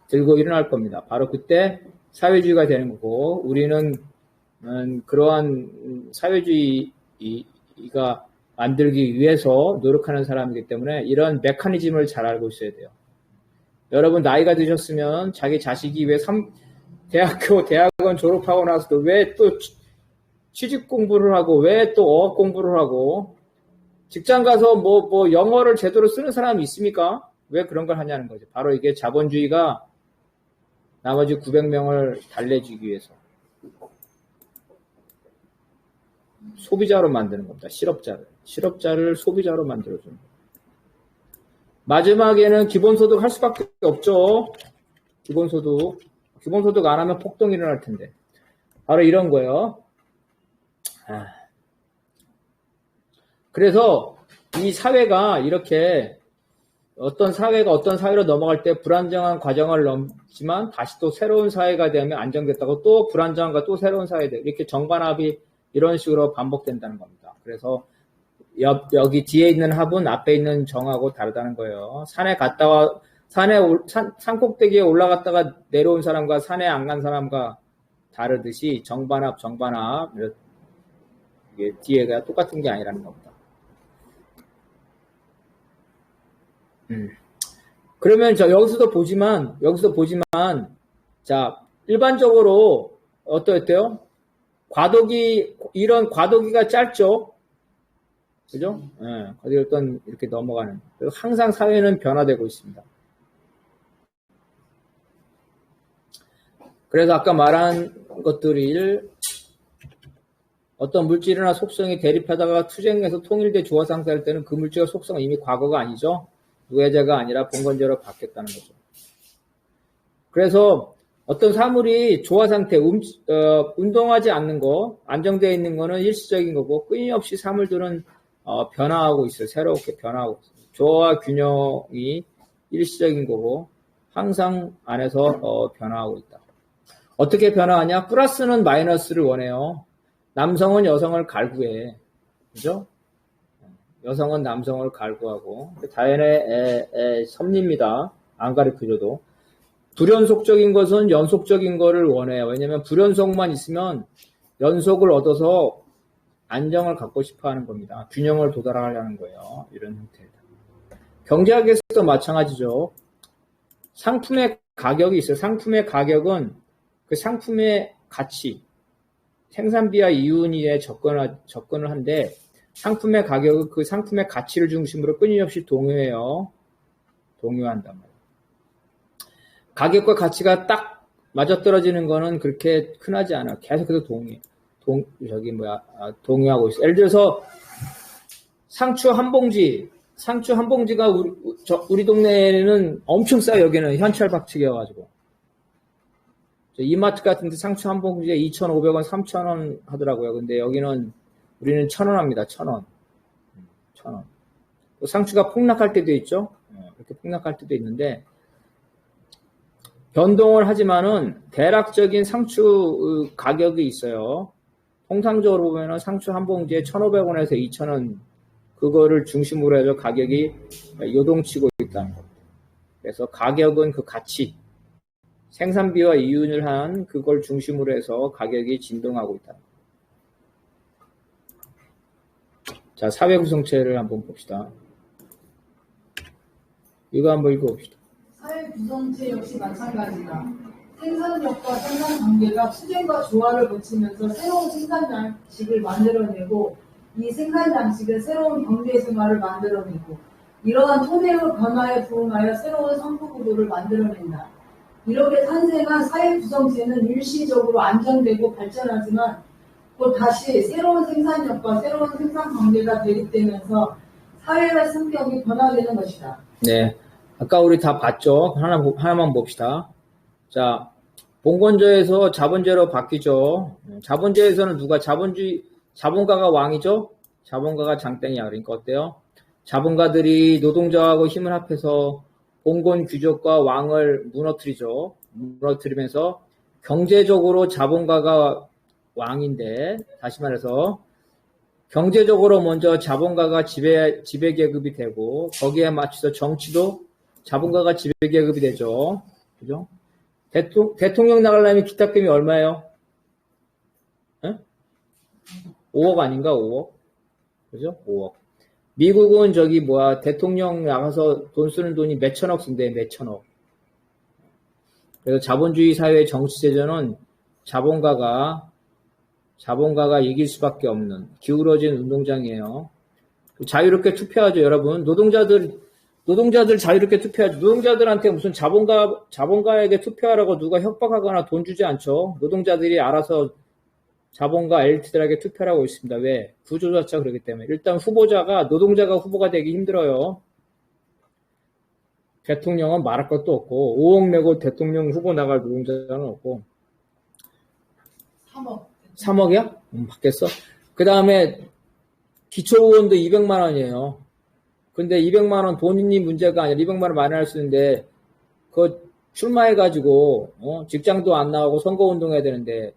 들고 일어날 겁니다. 바로 그때 사회주의가 되는 거고, 우리는 그러한 사회주의가 만들기 위해서 노력하는 사람이기 때문에 이런 메커니즘을 잘 알고 있어야 돼요. 여러분 나이가 드셨으면 자기 자식이 왜 대학원 졸업하고 나서도 왜 또 취직 공부를 하고 왜 또 어학 공부를 하고 직장 가서 뭐 영어를 제대로 쓰는 사람이 있습니까? 왜 그런 걸 하냐는 거죠. 바로 이게 자본주의가 나머지 900명을 달래주기 위해서 소비자로 만드는 겁니다. 실업자를 소비자로 만들어주는 겁니다. 마지막에는 기본소득 할 수밖에 없죠. 기본소득 안 하면 폭동이 일어날 텐데. 바로 이런 거예요. 그래서 이 사회가 이렇게 어떤 사회가 어떤 사회로 넘어갈 때 불안정한 과정을 넘지만 다시 또 새로운 사회가 되면 안정됐다고 또 불안정한가 또 새로운 사회가 이렇게 정반합이 이런 식으로 반복된다는 겁니다. 그래서 여기 뒤에 있는 합은 앞에 있는 정하고 다르다는 거예요. 산에 갔다가 산 꼭대기에 올라갔다가 내려온 사람과 산에 안 간 사람과 다르듯이 정반합 이게 뒤에가 똑같은 게 아니라는 겁니다. 그러면 여기서도 보지만 자 일반적으로 어떠했대요? 이런 과도기가 짧죠. 그죠? 예, 어떤 이렇게 넘어가는. 항상 사회는 변화되고 있습니다. 그래서 아까 말한 것들이 어떤 물질이나 속성이 대립하다가 투쟁해서 통일돼 조화 상태할 때는 그 물질과 속성은 이미 과거가 아니죠. 누회제가 아니라 봉건제로 바뀌었다는 거죠. 그래서 어떤 사물이 조화 상태, 운동하지 않는 거, 안정되어 있는 거는 일시적인 거고 끊임없이 사물들은 변화하고 있어요. 새롭게 변화하고 있어요. 조화 균형이 일시적인 거고 항상 안에서 변화하고 있다. 어떻게 변화하냐? 플러스는 마이너스를 원해요. 남성은 여성을 갈구해. 그죠? 여성은 남성을 갈구하고 자연의 섭리입니다. 안 가르쳐줘도. 불연속적인 것은 연속적인 거를 원해요. 왜냐하면 불연속만 있으면 연속을 얻어서 안정을 갖고 싶어 하는 겁니다. 균형을 도달하려는 거예요. 이런 형태다. 경제학에서도 마찬가지죠. 상품의 가격이 있어요. 상품의 가격은 그 상품의 가치, 생산비와 이윤에 접근을 한데 상품의 가격은 그 상품의 가치를 중심으로 끊임없이 동요한단 말이에요. 가격과 가치가 딱 맞아떨어지는 거는 그렇게 흔하지 않아요. 계속해서 동요하고 있어요. 예를 들어서 상추 한 봉지가 우리 동네에는 엄청 싸요. 여기는 현찰 박치기여가지고. 이마트 같은 데 상추 한 봉지에 2,500원, 3,000원 하더라고요. 근데 여기는 우리는 1,000원 합니다. 1,000원. 상추가 폭락할 때도 있죠. 이렇게 폭락할 때도 있는데 변동을 하지만은 대략적인 상추 가격이 있어요. 통상적으로 보면은 상추 한 봉지에 1,500원에서 2,000원 그거를 중심으로 해서 가격이 요동치고 있다는 겁니다. 그래서 가격은 그 가치, 생산비와 이윤을 한 그걸 중심으로 해서 가격이 진동하고 있다. 자, 사회 구성체를 한번 봅시다. 이거 한번 읽어봅시다. 사회 구성체 역시 마찬가지다. 생산력과 생산관계가 투쟁과 조화를 거치면서 새로운 생산 양식을 만들어내고 이 생산 양식은 새로운 경제 생활을 만들어내고 이러한 토대의 변화에 부응하여 새로운 상품 구도를 만들어낸다. 이렇게 탄생한 사회 구성체는 일시적으로 안정되고 발전하지만 곧 다시 새로운 생산력과 새로운 생산 관계가 대립되면서 사회의 성격이 변화되는 것이다. 네, 아까 우리 다 봤죠? 하나만 봅시다. 자, 봉건제에서 자본제로 바뀌죠. 자본제에서는 자본가가 왕이죠? 자본가가 장땡이야. 그러니까 어때요? 자본가들이 노동자하고 힘을 합해서 봉건 귀족과 왕을 무너뜨리죠. 무너뜨리면서 경제적으로 자본가가 왕인데, 다시 말해서 경제적으로 먼저 자본가가 지배계급이 되고, 거기에 맞춰서 정치도 자본가가 지배계급이 되죠. 그죠? 대통령 나가려면 기탁금이 얼마예요? 에? 5억 아닌가? 5억? 그죠? 5억. 미국은 대통령 나가서 돈 쓰는 돈이 몇천억 쓴대, 몇천억. 그래서 자본주의 사회의 정치제도는 자본가가 이길 수밖에 없는 기울어진 운동장이에요. 자유롭게 투표하죠, 여러분. 노동자들 자유롭게 투표하죠. 노동자들한테 무슨 자본가에게 투표하라고 누가 협박하거나 돈 주지 않죠. 노동자들이 알아서 자본가 엘리트들에게 투표를 하고 있습니다. 왜? 구조 자체가 그렇기 때문에. 일단 노동자가 후보가 되기 힘들어요. 대통령은 말할 것도 없고, 5억 내고 대통령 후보 나갈 노동자는 없고. 3억이야? 받겠어? 그 다음에 기초의원도 200만 원이에요. 근데 200만 원 본인이 문제가 아니라 200만 원 마련할 수 있는데, 그거 출마해가지고, 직장도 안 나가고 선거운동해야 되는데,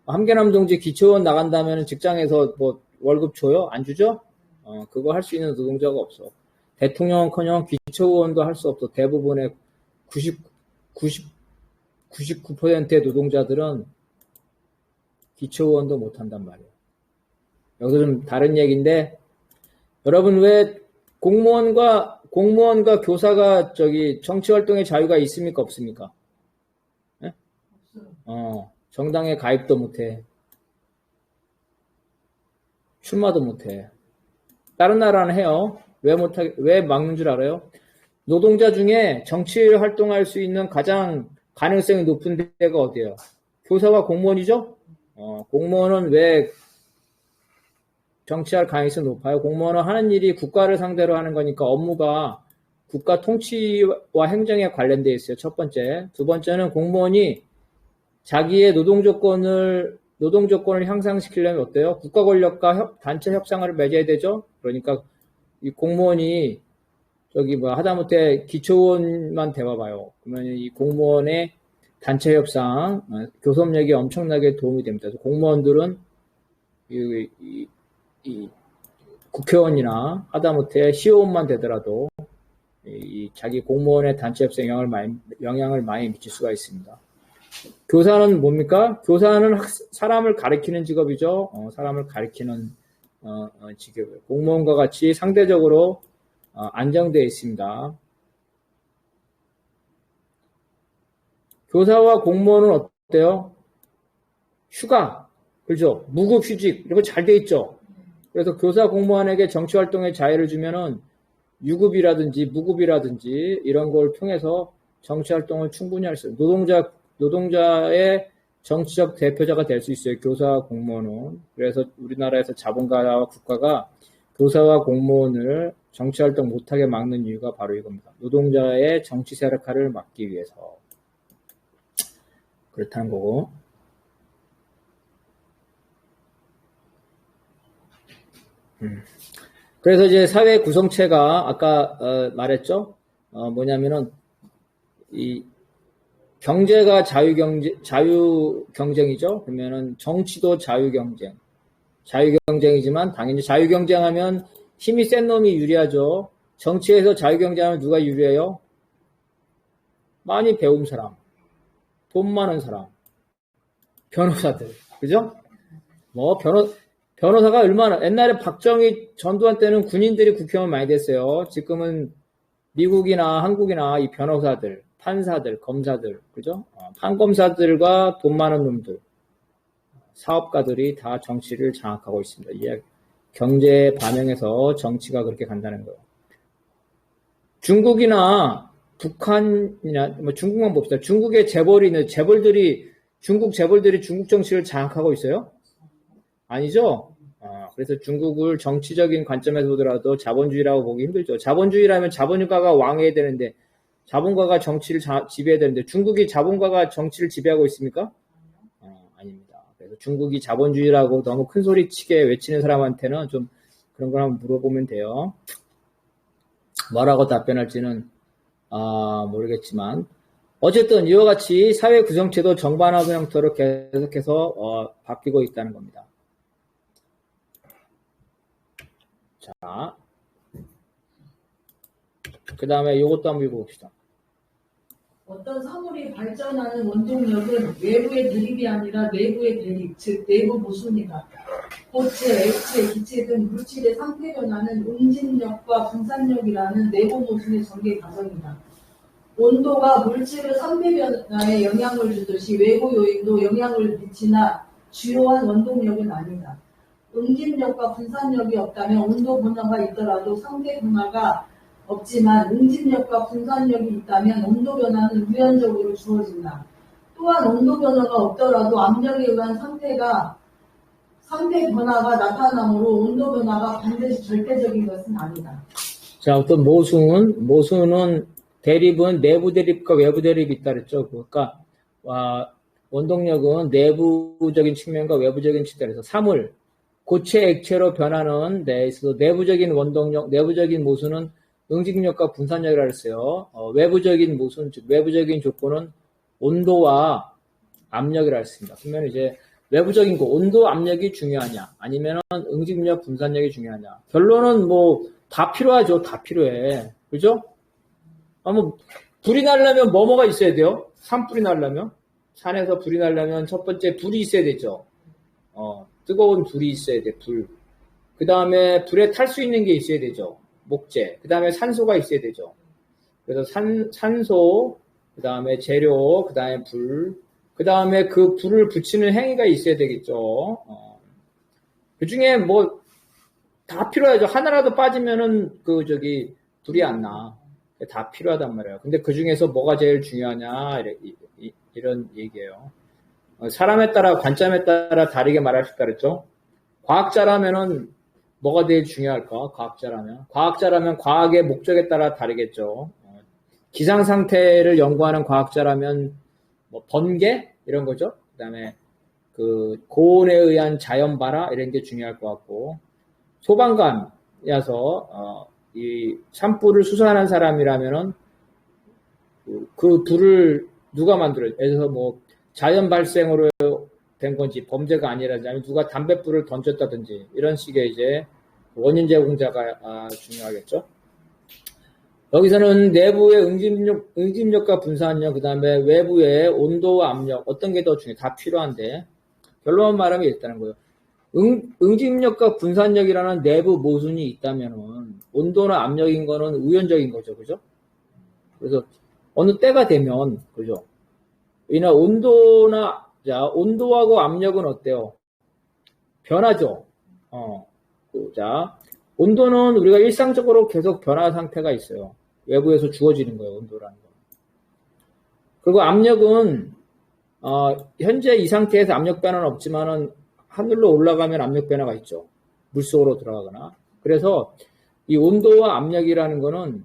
함께남 동지 기초의원 나간다면 직장에서 뭐 월급 줘요? 안 주죠? 그거 할 수 있는 노동자가 없어. 대통령은커녕 기초의원도 할 수 없어. 대부분의 99%의 노동자들은 기초의원도 못 한단 말이에요. 여기서 좀 다른 얘기인데, 여러분 왜 공무원과 교사가 정치활동의 자유가 있습니까? 없습니까? 네? 정당에 가입도 못해. 출마도 못해. 다른 나라는 해요. 왜 막는 줄 알아요? 노동자 중에 정치 활동할 수 있는 가장 가능성이 높은 데가 어디예요? 교사와 공무원이죠? 공무원은 왜 정치할 가능성이 높아요? 공무원은 하는 일이 국가를 상대로 하는 거니까 업무가 국가 통치와 행정에 관련되어 있어요. 첫 번째. 두 번째는 공무원이 자기의 노동 조건을 향상시키려면 어때요? 국가 권력과 단체 협상을 맺어야 되죠? 그러니까 이 공무원이 하다못해 기초원만 대봐봐요. 그러면 이 공무원의 단체 협상, 교섭력이 엄청나게 도움이 됩니다. 그래서 공무원들은 이 국회의원이나 하다못해 시의원만 되더라도 자기 공무원의 단체 협상에 영향을 많이 미칠 수가 있습니다. 교사는 뭡니까? 교사는 사람을 가르치는 직업이죠. 사람을 가르치는 직업이에요. 공무원과 같이 상대적으로 안정되어 있습니다. 교사와 공무원은 어때요? 휴가, 그죠? 무급 휴직, 이런 거 잘 돼 있죠? 그래서 교사 공무원에게 정치활동의 자유를 주면은 유급이라든지 무급이라든지 이런 걸 통해서 정치활동을 충분히 할 수 있어요. 노동자의 정치적 대표자가 될 수 있어요. 교사와 공무원은. 그래서 우리나라에서 자본가와 국가가 교사와 공무원을 정치활동 못하게 막는 이유가 바로 이겁니다. 노동자의 정치 세력화를 막기 위해서. 그렇다는 거고. 그래서 이제 사회 구성체가 아까 말했죠. 뭐냐면은 이 경제가 자유 경쟁이죠. 그러면은 정치도 자유 경쟁이지만 당연히 자유 경쟁하면 힘이 센 놈이 유리하죠. 정치에서 자유 경쟁하면 누가 유리해요? 많이 배운 사람, 돈 많은 사람, 변호사들, 그죠? 변호사가 얼마나, 옛날에 박정희 전두환 때는 군인들이 국회의원 많이 됐어요. 지금은 미국이나 한국이나 이 변호사들, 판사들, 검사들, 그죠? 판검사들과 돈 많은 놈들, 사업가들이 다 정치를 장악하고 있습니다. 이 경제에 반영해서 정치가 그렇게 간다는 거예요. 중국이나 북한이나 중국만 봅시다. 중국의 중국 재벌들이 중국 정치를 장악하고 있어요? 아니죠? 그래서 중국을 정치적인 관점에서 보더라도 자본주의라고 보기 힘들죠. 자본주의라면 자본가가 왕해야 되는데 자본가가 정치를 지배해야 되는데 중국이 자본가가 정치를 지배하고 있습니까? 아닙니다. 그래서 중국이 자본주의라고 너무 큰 소리치게 외치는 사람한테는 좀 그런 걸 한번 물어보면 돼요. 뭐라고 답변할지는 모르겠지만 어쨌든 이와 같이 사회 구성체도 정반합 형태로 계속해서 바뀌고 있다는 겁니다. 자, 그 다음에 이것도 한번 읽어봅시다. 어떤 사물이 발전하는 원동력은 외부의 대립이 아니라 내부의 대립, 즉 내부 모순이다. 고체, 액체, 기체 등 물질의 상태 변화는 응집력과 분산력이라는 내부 모순의 전개 과정이다. 온도가 물질의 상태 변화에 영향을 주듯이 외부 요인도 영향을 미치나 주요한 원동력은 아니다. 응집력과 분산력이 없다면 온도 변화가 있더라도 상태 변화가 없지만 응집력과 분산력이 있다면 온도 변화는 우연적으로 주어진다. 또한 온도 변화가 없더라도 압력에 의한 상태 변화가 나타나므로 온도 변화가 반드시 절대적인 것은 아니다. 자, 어떤 모순은 대립은 내부 대립과 외부 대립이 있다 그랬죠. 그러니까 원동력은 내부적인 측면과 외부적인 측면에서 사물, 고체, 액체로 변하는 데 있어서 내부적인 원동력, 내부적인 모순은 응집력과 분산력이라고 했어요. 외부적인 모순, 즉 외부적인 조건은 온도와 압력이라고 했습니다. 그러면 이제 외부적인 거, 온도, 압력이 중요하냐, 아니면 응집력, 분산력이 중요하냐. 결론은 뭐 다 필요하죠. 다 필요해. 그죠? 불이 나려면 뭐가 있어야 돼요? 산불이 나려면? 산에서 불이 나려면 첫 번째 불이 있어야 되죠. 뜨거운 불이 있어야 돼, 불. 그 다음에 불에 탈 수 있는 게 있어야 되죠. 목재. 그 다음에 산소가 있어야 되죠. 그래서 산소, 그 다음에 재료, 그 다음에 불, 그 다음에 그 불을 붙이는 행위가 있어야 되겠죠. 그 중에 뭐 다 필요하죠. 하나라도 빠지면은 불이 안 나. 다 필요하단 말이에요. 근데 그 중에서 뭐가 제일 중요하냐, 이런 얘기예요. 사람에 따라, 관점에 따라 다르게 말할 수 있다 그랬죠. 과학자라면은 뭐가 제일 중요할까? 과학자라면 과학의 목적에 따라 다르겠죠. 기상 상태를 연구하는 과학자라면 뭐 번개 이런 거죠. 그다음에 그 고온에 의한 자연 발화 이런 게 중요할 것 같고, 소방관이어서 이 산불을 수사하는 사람이라면은 그 불을 누가 만들어요? 예를 들어서 뭐 자연 발생으로 된 건지 범죄가 아니라든지 아니면 누가 담뱃불을 던졌다든지 이런 식의 이제 원인 제공자가 중요하겠죠. 여기서는 내부의 응집력과 분산력, 그 다음에 외부의 온도와 압력 어떤 게 더 중요해? 다 필요한데 결론만 말하면 있다는 거예요. 응집력과 분산력이라는 내부 모순이 있다면은 온도나 압력인 거는 우연적인 거죠, 그죠? 그래서 어느 때가 되면 그죠? 이나 온도하고 압력은 어때요? 변하죠. 자, 온도는 우리가 일상적으로 계속 변화 상태가 있어요. 외부에서 주어지는 거예요, 온도라는 거. 그리고 압력은 현재 이 상태에서 압력 변화는 없지만은 하늘로 올라가면 압력 변화가 있죠. 물속으로 들어가거나. 그래서 이 온도와 압력이라는 거는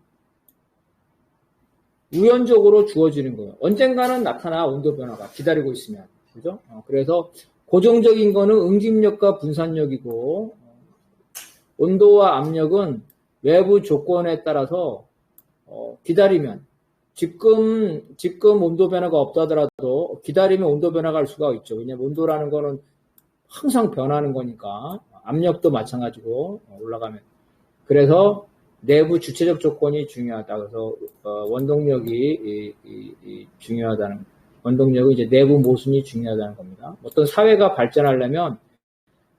우연적으로 주어지는 거예요. 언젠가는 나타나 온도 변화가 기다리고 있으면. 그죠? 그래서 고정적인 거는 응집력과 분산력이고, 온도와 압력은 외부 조건에 따라서 기다리면, 지금 온도 변화가 없다더라도 기다리면 온도 변화가 갈 수가 있죠. 왜냐면 온도라는 거는 항상 변하는 거니까. 압력도 마찬가지고 올라가면. 그래서 내부 주체적 조건이 중요하다. 그래서 원동력이 중요하다는, 원동력은 이제 내부 모순이 중요하다는 겁니다. 어떤 사회가 발전하려면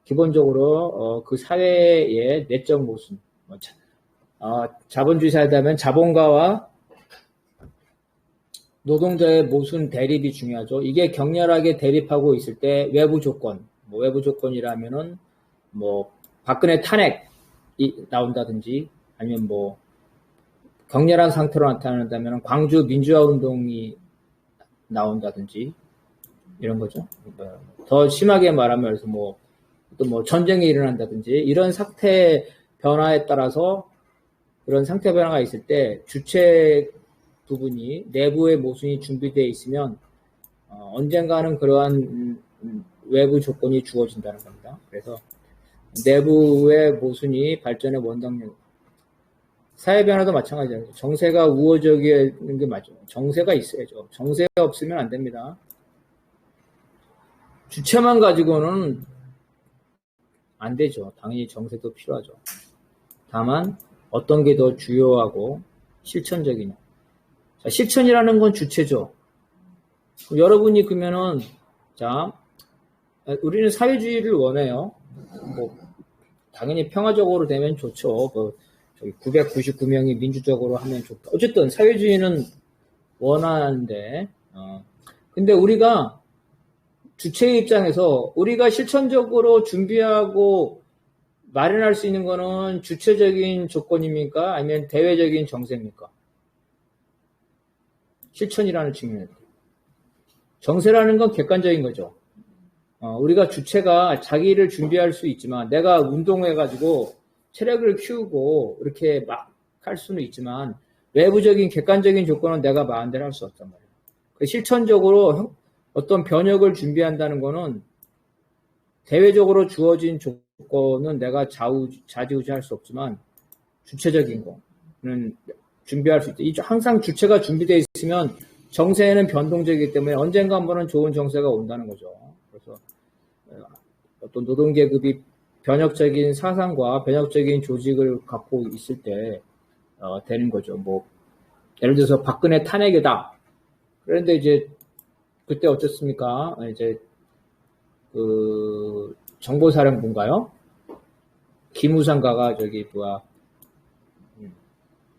기본적으로 그 사회의 내적 모순, 자본주의 사회다면 자본가와 노동자의 모순 대립이 중요하죠. 이게 격렬하게 대립하고 있을 때 외부 조건, 외부 조건이라면은 박근혜 탄핵이 나온다든지 아니면 격렬한 상태로 나타난다면 광주 민주화 운동이 나온다든지 이런 거죠. 더 심하게 말하면 또 전쟁이 일어난다든지 이런 상태 변화에 따라서 그런 상태 변화가 있을 때 주체 부분이 내부의 모순이 준비되어 있으면 언젠가는 그러한 외부 조건이 주어진다는 겁니다. 그래서 내부의 모순이 발전의 원동력. 사회 변화도 마찬가지예요. 정세가 우호적인 게 맞죠. 정세가 있어야죠. 정세가 없으면 안 됩니다. 주체만 가지고는 안 되죠. 당연히 정세도 필요하죠. 다만 어떤 게 더 주요하고 실천적이냐. 자, 실천이라는 건 주체죠. 여러분이 그러면은 자, 우리는 사회주의를 원해요. 뭐 당연히 평화적으로 되면 좋죠. 999명이 민주적으로 하면 좋다. 어쨌든 사회주의는 원하는데, 근데 우리가 주체의 입장에서 우리가 실천적으로 준비하고 마련할 수 있는 거는 주체적인 조건입니까? 아니면 대외적인 정세입니까? 실천이라는 측면에서. 정세라는 건 객관적인 거죠. 우리가 주체가 자기를 준비할 수 있지만, 내가 운동해가지고 체력을 키우고 이렇게 막 할 수는 있지만, 외부적인 객관적인 조건은 내가 마음대로 할 수 없단 말이에요. 실천적으로 어떤 변혁을 준비한다는 거는 대외적으로 주어진 조건은 내가 좌지우지할 수 없지만, 주체적인 거는 준비할 수 있다. 항상 주체가 준비되어 있으면 정세는 변동적이기 때문에 언젠가 한 번은 좋은 정세가 온다는 거죠. 그래서 어떤 노동계급이 변혁적인 사상과 변혁적인 조직을 갖고 있을 때 되는 거죠. 뭐 예를 들어서 박근혜 탄핵이다. 그런데 이제 그때 어떻습니까? 이제 그 정보사령부인가요? 기무상가가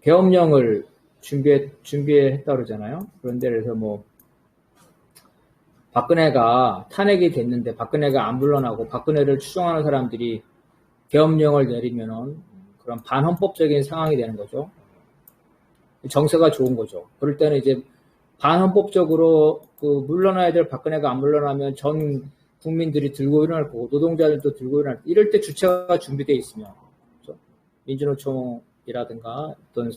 계엄령을 준비했다 그러잖아요. 그런데 그래서 뭐 박근혜가 탄핵이 됐는데 박근혜가 안 물러나고 박근혜를 추종하는 사람들이 계엄령을 내리면은 그런 반헌법적인 상황이 되는 거죠. 정세가 좋은 거죠. 그럴 때는 이제 반헌법적으로 물러나야 될 박근혜가 안 물러나면 전 국민들이 들고 일어날 거고 노동자들도 들고 일어날 거고 이럴 때 주체가 준비되어 있으면 그렇죠? 민주노총이라든가 어떤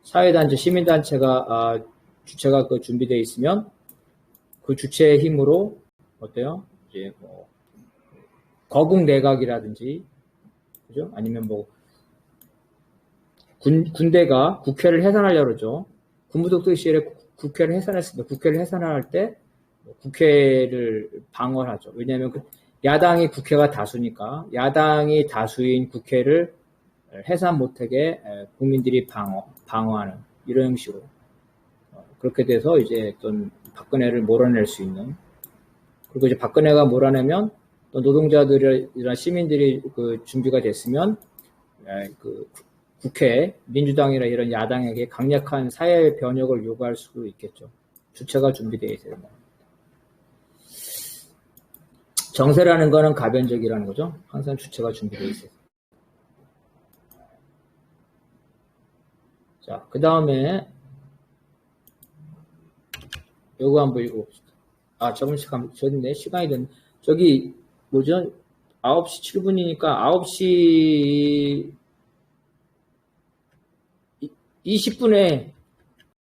사회단체, 시민단체가 주체가 준비되어 있으면 그 주체의 힘으로 어때요? 이제 뭐 거국 내각이라든지 그죠? 아니면 뭐 군대가 국회를 해산하려고 그러죠. 군부독재 시절에 국회를 해산했습니다. 국회를 해산할 때 국회를 방어하죠. 왜냐하면 야당이 국회가 다수니까 야당이 다수인 국회를 해산 못하게 국민들이 방어하는 이런 형식으로 그렇게 돼서 이제 어떤 박근혜를 몰아낼 수 있는 그리고 이제 박근혜가 몰아내면 또 노동자들이나 시민들이 준비가 됐으면 국회 민주당이나 이런 야당에게 강력한 사회 변혁을 요구할 수도 있겠죠. 주체가 준비되어 있어야 됩니다. 정세라는 거는 가변적이라는 거죠. 항상 주체가 준비되어 있어요. 자, 그 다음에 요거 한번 읽어봅시다. 저는데 시간이 됐네. 저기 뭐죠? 9시 7분이니까 9시 20분에